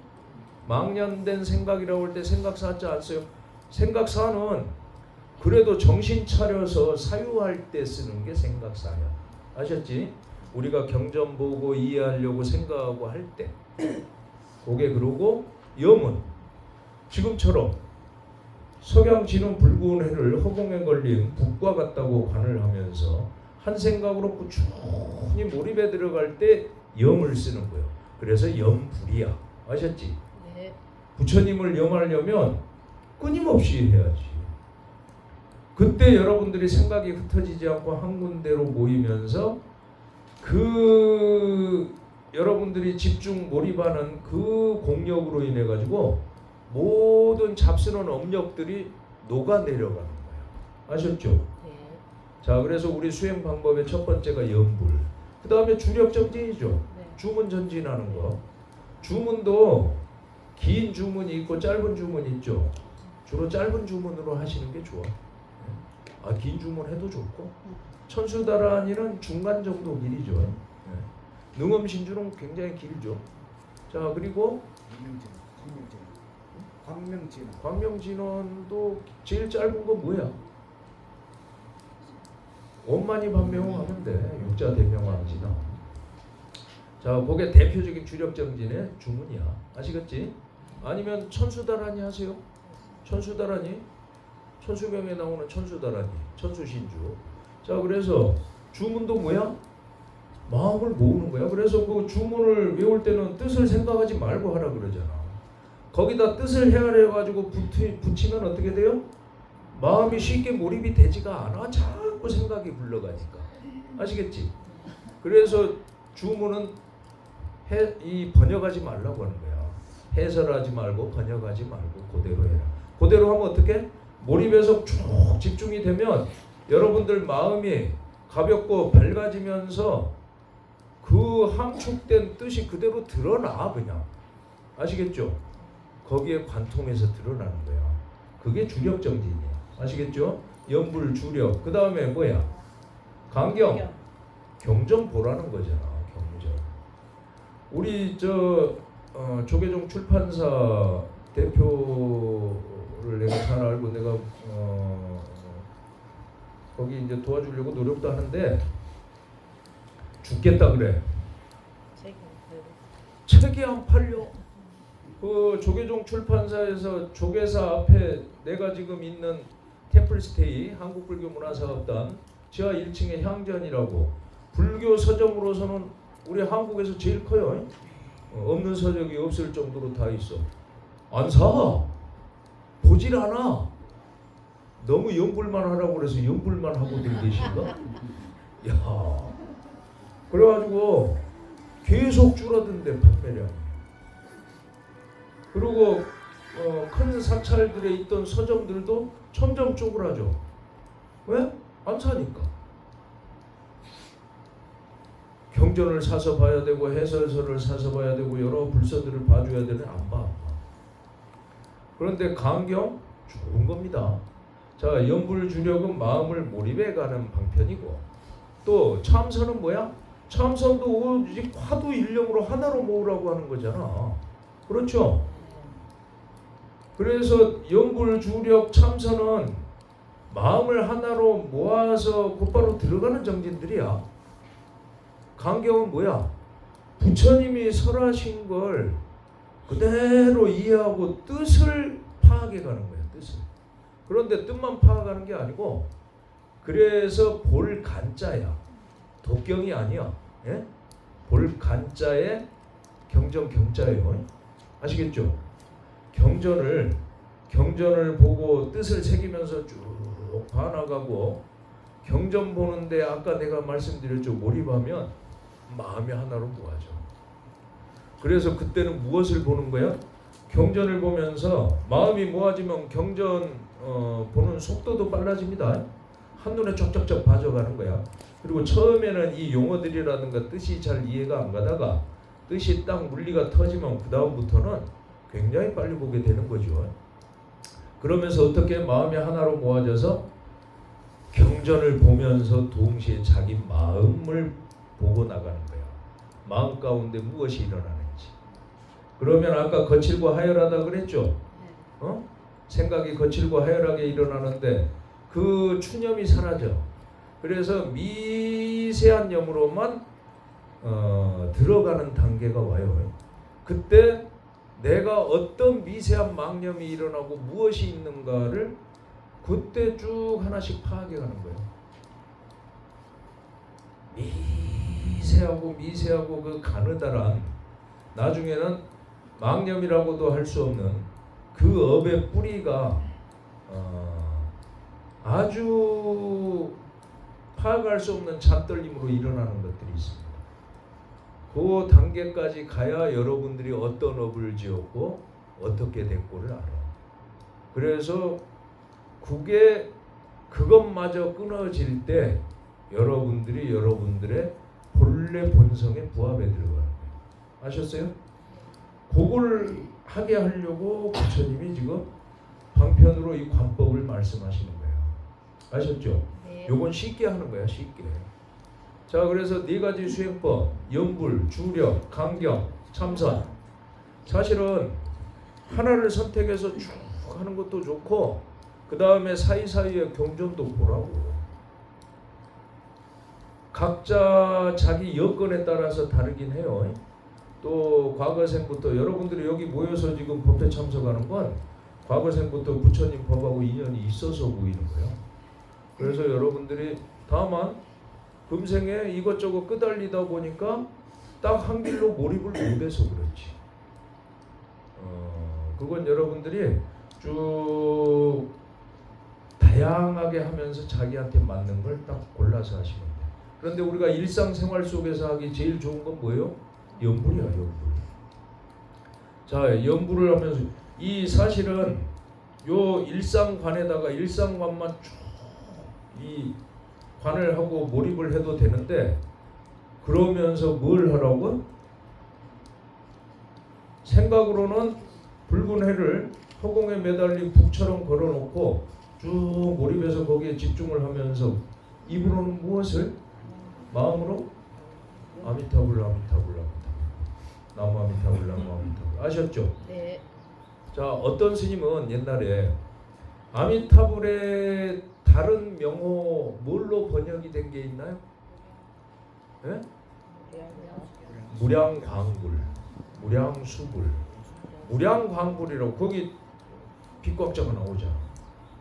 망년된 생각이라고 할 때 생각사자 안 써요. 생각사는 그래도 정신 차려서 사유할 때 쓰는 게 생각사야. 아셨지? 우리가 경전 보고 이해하려고 생각하고 할 때 그게 그러고 염은 지금처럼 석양지는 붉은 해를 허공에 걸린 북과 같다고 관을 하면서 한 생각으로 꾸준히 몰입에 들어갈 때 염을 쓰는 거예요. 그래서 염불이야. 아셨지? 네. 부처님을 염하려면 끊임없이 해야지. 그때 여러분들이 생각이 흩어지지 않고 한 군데로 모이면서 그 여러분들이 집중 몰입하는 그 공력으로 인해 가지고 모든 잡스러운 업력들이 녹아 내려가는 거예요. 아셨죠? 네. 자, 그래서 우리 수행 방법의 첫 번째가 염불. 그 다음에 주력 정진이죠. 네. 주문 전진하는 거. 주문도 긴 주문이 있고 짧은 주문이 있죠. 주로 짧은 주문으로 하시는 게 좋아. 아, 긴 주문 해도 좋고. 천수다란이는 중간 정도 길이죠. 능엄신주는 굉장히 길죠. 자, 그리고 광명진원도 제일 짧은 거 뭐야? 원만히 반명하면 돼. 육자 대명왕진원. 자, 그게 대표적인 주력정진의 주문이야. 아시겠지? 아니면 천수다란이 하세요. 천수다란이 천수명에 나오는 천수다란이 천수신주. 자, 그래서 주문도 뭐야? 마음을 모으는 거야. 그래서 그 주문을 외울 때는 뜻을 생각하지 말고 하라 그러잖아. 거기다 뜻을 헤아려 가지고 붙이면 어떻게 돼요? 마음이 쉽게 몰입이 되지가 않아. 자꾸 생각이 굴러가니까. 아시겠지? 그래서 주문은 이 번역하지 말라고 하는 거야. 해설하지 말고 번역하지 말고 그대로 해라. 그대로 하면 어떻게? 몰입해서 쭉 집중이 되면 여러분들 마음이 가볍고 밝아지면서 그 함축된 뜻이 그대로 드러나 그냥. 아시겠죠? 거기에 관통해서 드러나는 거야. 그게 주력 정진이야. 아시겠죠? 연불 주력. 그 다음에 뭐야? 강경. 경전 보라는 거잖아. 경전. 우리 조계종 출판사 대표를 내가 잘 알고 내가 거기 이제 도와주려고 노력도 하는데 죽겠다 그래. 책이 안 팔려. 그 조계종 출판사에서 조계사 앞에 내가 지금 있는 템플스테이 한국불교문화사업단 지하 1층에 향전이라고 불교 서점으로서는 우리 한국에서 제일 커요. 없는 서적이 없을 정도로 다 있어. 안 사. 보질 않아. 너무 연불만 하라고 그래서 연불만 하고들 계신가? 야, 그래가지고 계속 줄어든대 판매량이. 그리고 큰 사찰들에 있던 서점들도 점점 쪼그라져. 왜? 안 사니까. 경전을 사서 봐야 되고 해설서를 사서 봐야 되고 여러 불서들을 봐줘야 되는데 안 봐. 그런데 강경 좋은 겁니다. 자, 연불주력은 마음을 몰입해 가는 방편이고 또 참선은 뭐야? 참선도 오직 화두 일념으로 하나로 모으라고 하는 거잖아. 그렇죠? 그래서 연불주력 참선은 마음을 하나로 모아서 곧바로 들어가는 정진들이야. 간경은 뭐야? 부처님이 설하신 걸 그대로 이해하고 뜻을 파악해 가는 거야. 뜻을. 그런데 뜻만 파악하는 게 아니고, 그래서 볼 간자야. 독경이 아니야. 예? 볼 간자에 경전 경자예요. 아시겠죠? 경전을 보고 뜻을 새기면서 쭉 봐나가고, 경전 보는데 아까 내가 말씀드렸죠. 몰입하면 마음이 하나로 모아져. 그래서 그때는 무엇을 보는 거야? 경전을 보면서 마음이 모아지면 경전 보는 속도도 빨라집니다. 한눈에 쫙쫙쫙 봐져가는 거야. 그리고 처음에는 이 용어들이라든가 뜻이 잘 이해가 안 가다가 뜻이 딱 물리가 터지면 그 다음부터는 굉장히 빨리 보게 되는 거죠. 그러면서 어떻게 마음이 하나로 모아져서 경전을 보면서 동시에 자기 마음을 보고 나가는 거야. 마음 가운데 무엇이 일어나는지. 그러면 아까 거칠고 하열하다 그랬죠? 생각이 거칠고 하열하게 일어나는데 그 추념이 사라져. 그래서 미세한 염으로만 들어가는 단계가 와요. 그때 내가 어떤 미세한 망념이 일어나고 무엇이 있는가를 그때 쭉 하나씩 파악해 가는 거예요. 미세하고 그 가느다란, 나중에는 망념이라고도 할 수 없는 그 업의 뿌리가 아주 파악할 수 없는 잡떨림으로 일어나는 것들이 있습니다. 그 단계까지 가야 여러분들이 어떤 업을 지었고 어떻게 됐고를 알아. 그래서 그게 그것마저 끊어질 때 여러분들이 여러분들의 본래 본성의 부합에 들어가는 거예요. 아셨어요? 그걸 하게 하려고 부처님이 지금 방편으로 이 관법을 말씀하시는 거예요. 아셨죠? 네. 요건 쉽게 하는 거야, 쉽게. 자, 그래서 네 가지 수행법, 연불, 주력, 강경, 참선. 사실은 하나를 선택해서 쭉 하는 것도 좋고, 그 다음에 사이사이에 경전도 보라고. 각자 자기 여건에 따라서 다르긴 해요. 또 과거생부터 여러분들이 여기 모여서 지금 법회 참석하는 건 과거생부터 부처님 법하고 인연이 있어서 모이는 거예요. 그래서 여러분들이 다만 금생에 이것저것 끄달리다 보니까 딱 한 길로 몰입을 못해서 그렇지. 그건 여러분들이 쭉 다양하게 하면서 자기한테 맞는 걸 딱 골라서 하시면 돼요. 그런데 우리가 일상생활 속에서 하기 제일 좋은 건 뭐예요? 연불이야, 연불. 자, 연불을 하면서 이 사실은 요 일상관에다가 일상관만 쭉 이 관을 하고 몰입을 해도 되는데, 그러면서 뭘 하라고? 생각으로는 붉은 해를 허공에 매달린 북처럼 걸어놓고 쭉 몰입해서 거기에 집중을 하면서 입으로는 무엇을? 마음으로 아미타불라 아미타불라 나무 아미타불라 나무 아미타불라. 아셨죠? 네. 자, 어떤 스님은 옛날에 아미타불의 다른 명호 뭘로 번역이 된 게 있나요? 예? 무량광불, 무량수불, 무량광불이라고 거기 빛곽자가 나오잖아.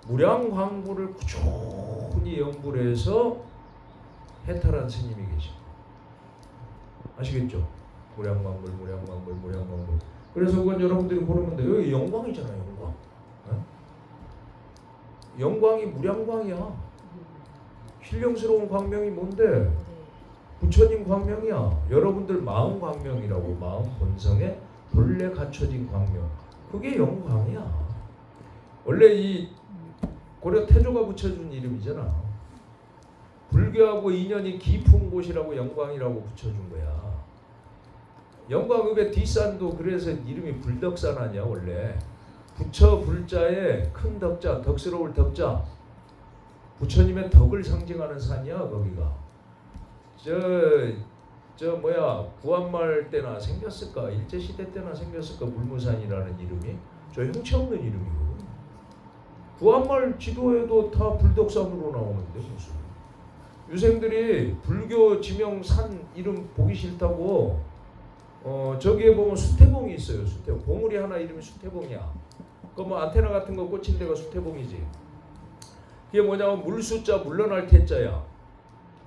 무량광불을 꾸준히 연불해서 해탈한 스님이 계십니다. 아시겠죠? 무량광불, 무량광불, 무량광불. 그래서 그건 여러분들이 보면 돼요. 여기 영광이잖아요, 영광. 어? 영광이 무량광이야. 신령스러운 광명이 뭔데? 부처님 광명이야. 여러분들 마음 광명이라고, 마음 본성에 본래 갖춰진 광명. 그게 영광이야. 원래 이 고려 태조가 붙여준 이름이잖아. 불교하고 인연이 깊은 곳이라고 영광이라고 붙여준 거야. 영광읍의 뒷산도 그래서 이름이 불덕산 아니야, 원래. 부처 불자에 큰 덕자, 덕스러울 덕자. 부처님의 덕을 상징하는 산이야, 거기가. 구한말 때나 생겼을까? 일제시대 때나 생겼을까? 불무산이라는 이름이. 저 형체 없는 이름이거든. 구한말 지도에도 다 불덕산으로 나오는데 무슨 유생들이 불교 지명 산 이름 보기 싫다고 저기에 보면 수태봉이 있어요. 수태봉. 봉우리 하나 이름이 수태봉이야. 그 뭐 안테나 같은 거 꽂힌 데가 수태봉이지. 그게 뭐냐면 물수자 물러날 태자야.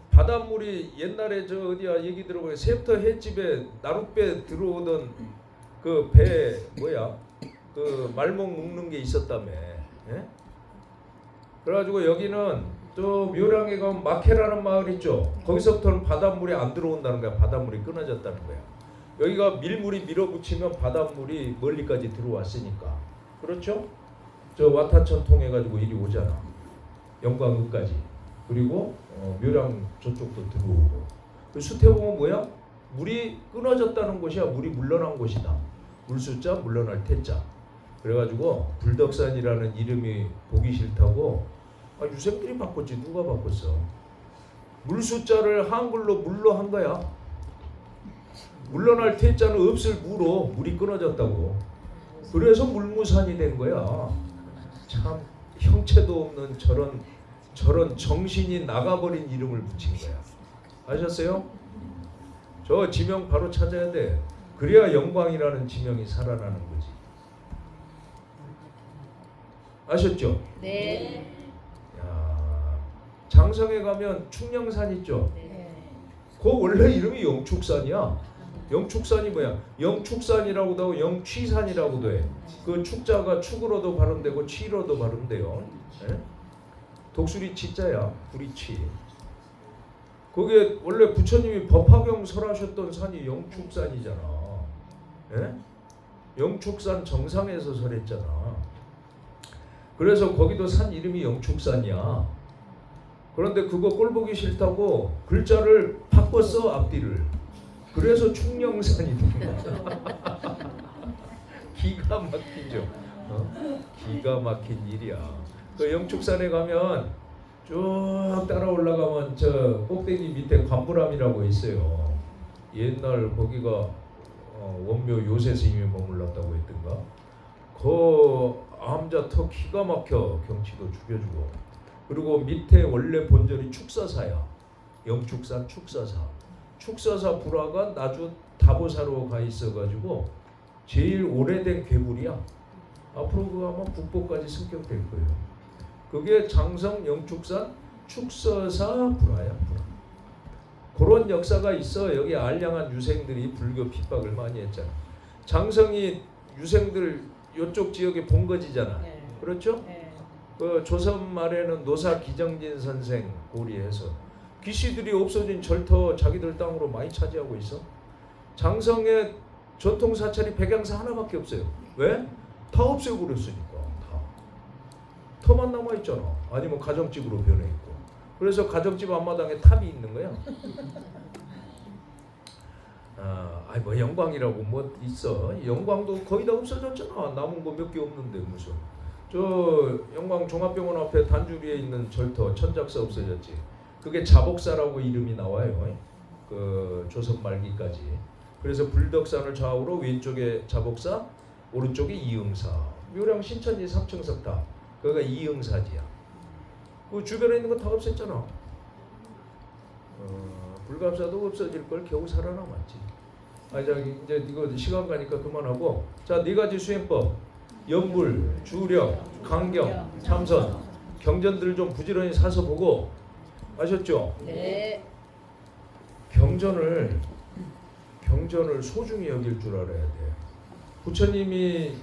바닷물이 옛날에 저 어디야 얘기 들어보면 새부터 횟집에 나룻배 들어오던 그 배 뭐야 그 말목 묶는 게 있었다며. 예? 그래가지고 여기는 저 묘량에 가면 마케라는 마을 있죠. 거기서부터는 바닷물이 안 들어온다는 거야. 바닷물이 끊어졌다는 거야. 여기가 밀물이 밀어붙이면 바닷물이 멀리까지 들어왔으니까. 그렇죠? 저 와타천 통해 가지고 이리 오잖아. 영광읍까지. 그리고 묘량 저쪽도 들어오고. 그 수태봉은 뭐야? 물이 끊어졌다는 곳이야. 물이 물러난 곳이다. 물수자 물러날 태자. 그래가지고 불덕산이라는 이름이 보기 싫다고 유생들이 바꿨지. 누가 바꿨어? 물수자를 한글로 물로 한 거야. 물러날 태자는 없을 무로 물이 끊어졌다고. 그래서 물무산이 된 거야. 참 형체도 없는 저런 정신이 나가버린 이름을 붙인 거야. 아셨어요? 저 지명 바로 찾아야 돼. 그래야 영광이라는 지명이 살아나는 거지. 아셨죠? 네. 야, 장성에 가면 충령산 있죠? 네. 그 원래 이름이 영축산이야. 영축산이 뭐야? 영축산이라고도 하고 영취산이라고도 해. 그 축자가 축으로도 발음되고 취로도 발음돼요. 예? 독수리 치자야. 구리치. 그게 원래 부처님이 법화경 설하셨던 산이 영축산이잖아. 예? 영축산 정상에서 설했잖아. 그래서 거기도 산 이름이 영축산이야. 그런데 그거 꼴보기 싫다고 글자를 바꿨어. 앞뒤를. 그래서 충령산이 된 거야. 기가 막히죠. 기가 막힌 일이야. 그 영축산에 가면 쭉 따라 올라가면 저 꼭대기 밑에 관부람이라고 있어요. 옛날 거기가 원묘 요새 스님이 머물렀다고 했던가. 그 암자 터 기가 막혀. 경치도 죽여주고. 그리고 밑에 원래 본절이 축사사야. 영축산 축사사. 축사사 불화가 나주 다보사로 가 있어가지고 제일 오래된 괴물이야. 앞으로 그 아마 국보까지 승격될 거예요. 그게 장성 영축산 축사사 불화야. 불화. 그런 역사가 있어. 여기 알량한 유생들이 불교 핍박을 많이 했잖아. 장성이 유생들 이쪽 지역에 본거지잖아. 네. 그렇죠? 네. 그 조선 말에는 노사 기정진 선생 고리해서 귀씨들이 없어진 절터 자기들 땅으로 많이 차지하고 있어. 장성의 전통 사찰이 백양사 하나밖에 없어요. 왜? 다 없애버렸으니까. 다. 터만 남아 있잖아. 아니면 가정집으로 변해 있고. 그래서 가정집 앞마당에 탑이 있는 거야. 뭐 영광이라고 뭐 있어. 영광도 거의 다 없어졌잖아. 남은 거 몇 개 없는데 무슨. 저 영광 종합병원 앞에 단주리에 있는 절터 천작사 없어졌지. 그게 자복사라고 이름이 나와요. 그 조선 말기까지. 그래서 불덕산을 좌우로 왼쪽에 자복사, 오른쪽에 이응사. 묘량 신천지 3층 석탑. 그거가 이응사지야. 그 주변에 있는 거 다 없앴잖아. 불갑사도 없어질 걸 겨우 살아남았지. 이제 이거 시간 가니까 그만하고. 자, 네 가지 수행법. 연불, 주력, 강경, 참선. 경전들 좀 부지런히 사서 보고. 아셨죠? 네. 경전을 소중히 여길 줄 알아야 돼. 부처님이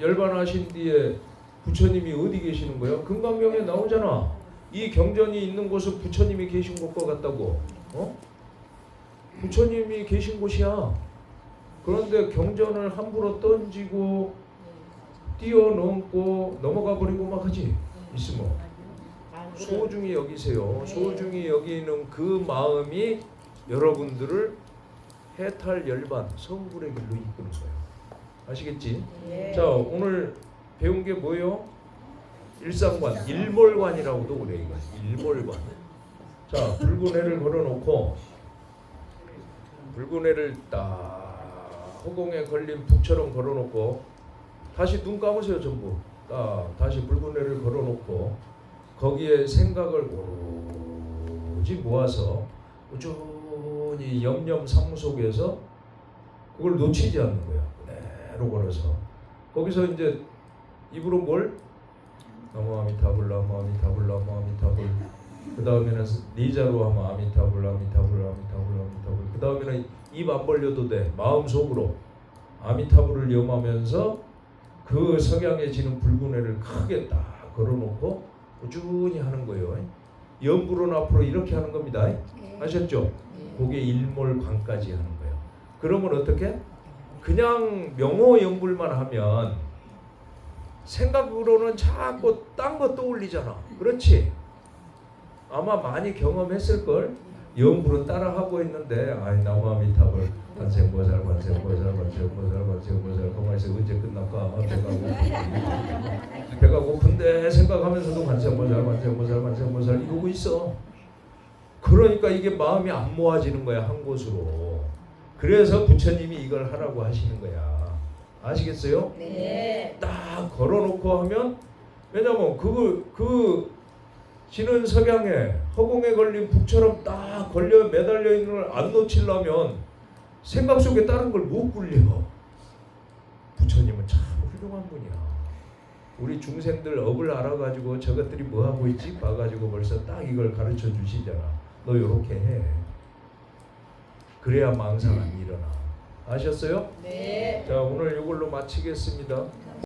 열반하신 뒤에 부처님이 어디 계시는 거예요? 금강경에 나오잖아. 이 경전이 있는 곳은 부처님이 계신 곳과 같다고. 부처님이 계신 곳이야. 그런데 경전을 함부로 던지고 뛰어넘고 넘어가 버리고 막 하지. 있으면 소중히 여기세요. 소중히 여기는 그 마음이 여러분들을 해탈 열반 성불의 길로 이끄는 거예요. 아시겠지? 네. 자, 오늘 배운 게 뭐예요? 일상관, 일몰관이라고도 그래. 이거 일몰관. 자, 붉은 해를 걸어놓고 붉은 해를 딱 허공에 걸린 북처럼 걸어놓고 다시 눈 감으세요. 전부 딱 다시 붉은 해를 걸어놓고 거기에 생각을 오로지 모아서 꾸준히 염념 속에서 그걸 놓치지 않는 거야. 그대로 걸어서 거기서 이제 입으로 뭘 나무 아미타불 나무 아미타불 나무 아미타불 그 다음에는 니자로 하면 아미타불 아미타불 아미타불 아미타불 그 다음에는 입 안 벌려도 돼. 마음속으로 아미타불을 염하면서 그 석양해지는 붉은 해를 크게 딱 걸어놓고 꾸준히 하는 거예요. 염불은 앞으로 이렇게 하는 겁니다. 아셨죠? 그게 일몰광까지 하는 거예요. 그러면 어떻게? 그냥 명호 염불만 하면 생각으로는 자꾸 딴 거 떠올리잖아. 그렇지? 아마 많이 경험했을걸? 염불은 따라하고 있는데 아이 나무아미타불 관세음보살 관세음보살 관세음보살 관세음보살 가만있어 언제 끝날까? 배가 고픈데 생각하면서도 관세음보살 관세음보살 관세음보살 이러고 있어. 그러니까 이게 마음이 안 모아지는 거야 한 곳으로. 그래서 부처님이 이걸 하라고 하시는 거야. 아시겠어요? 네. 딱 걸어놓고 하면 왜냐면 그 지는 석양에 허공에 걸린 북처럼 딱 걸려 매달려 있는 걸 안 놓치려면 생각 속에 다른 걸 못 굴려. 부처님은 참 훌륭한 분이야. 우리 중생들 업을 알아가지고 저것들이 뭐 하고 있지 봐가지고 벌써 딱 이걸 가르쳐 주시잖아. 너 요렇게 해. 그래야 망상 안 일어나. 아셨어요? 네. 자 오늘 이걸로 마치겠습니다.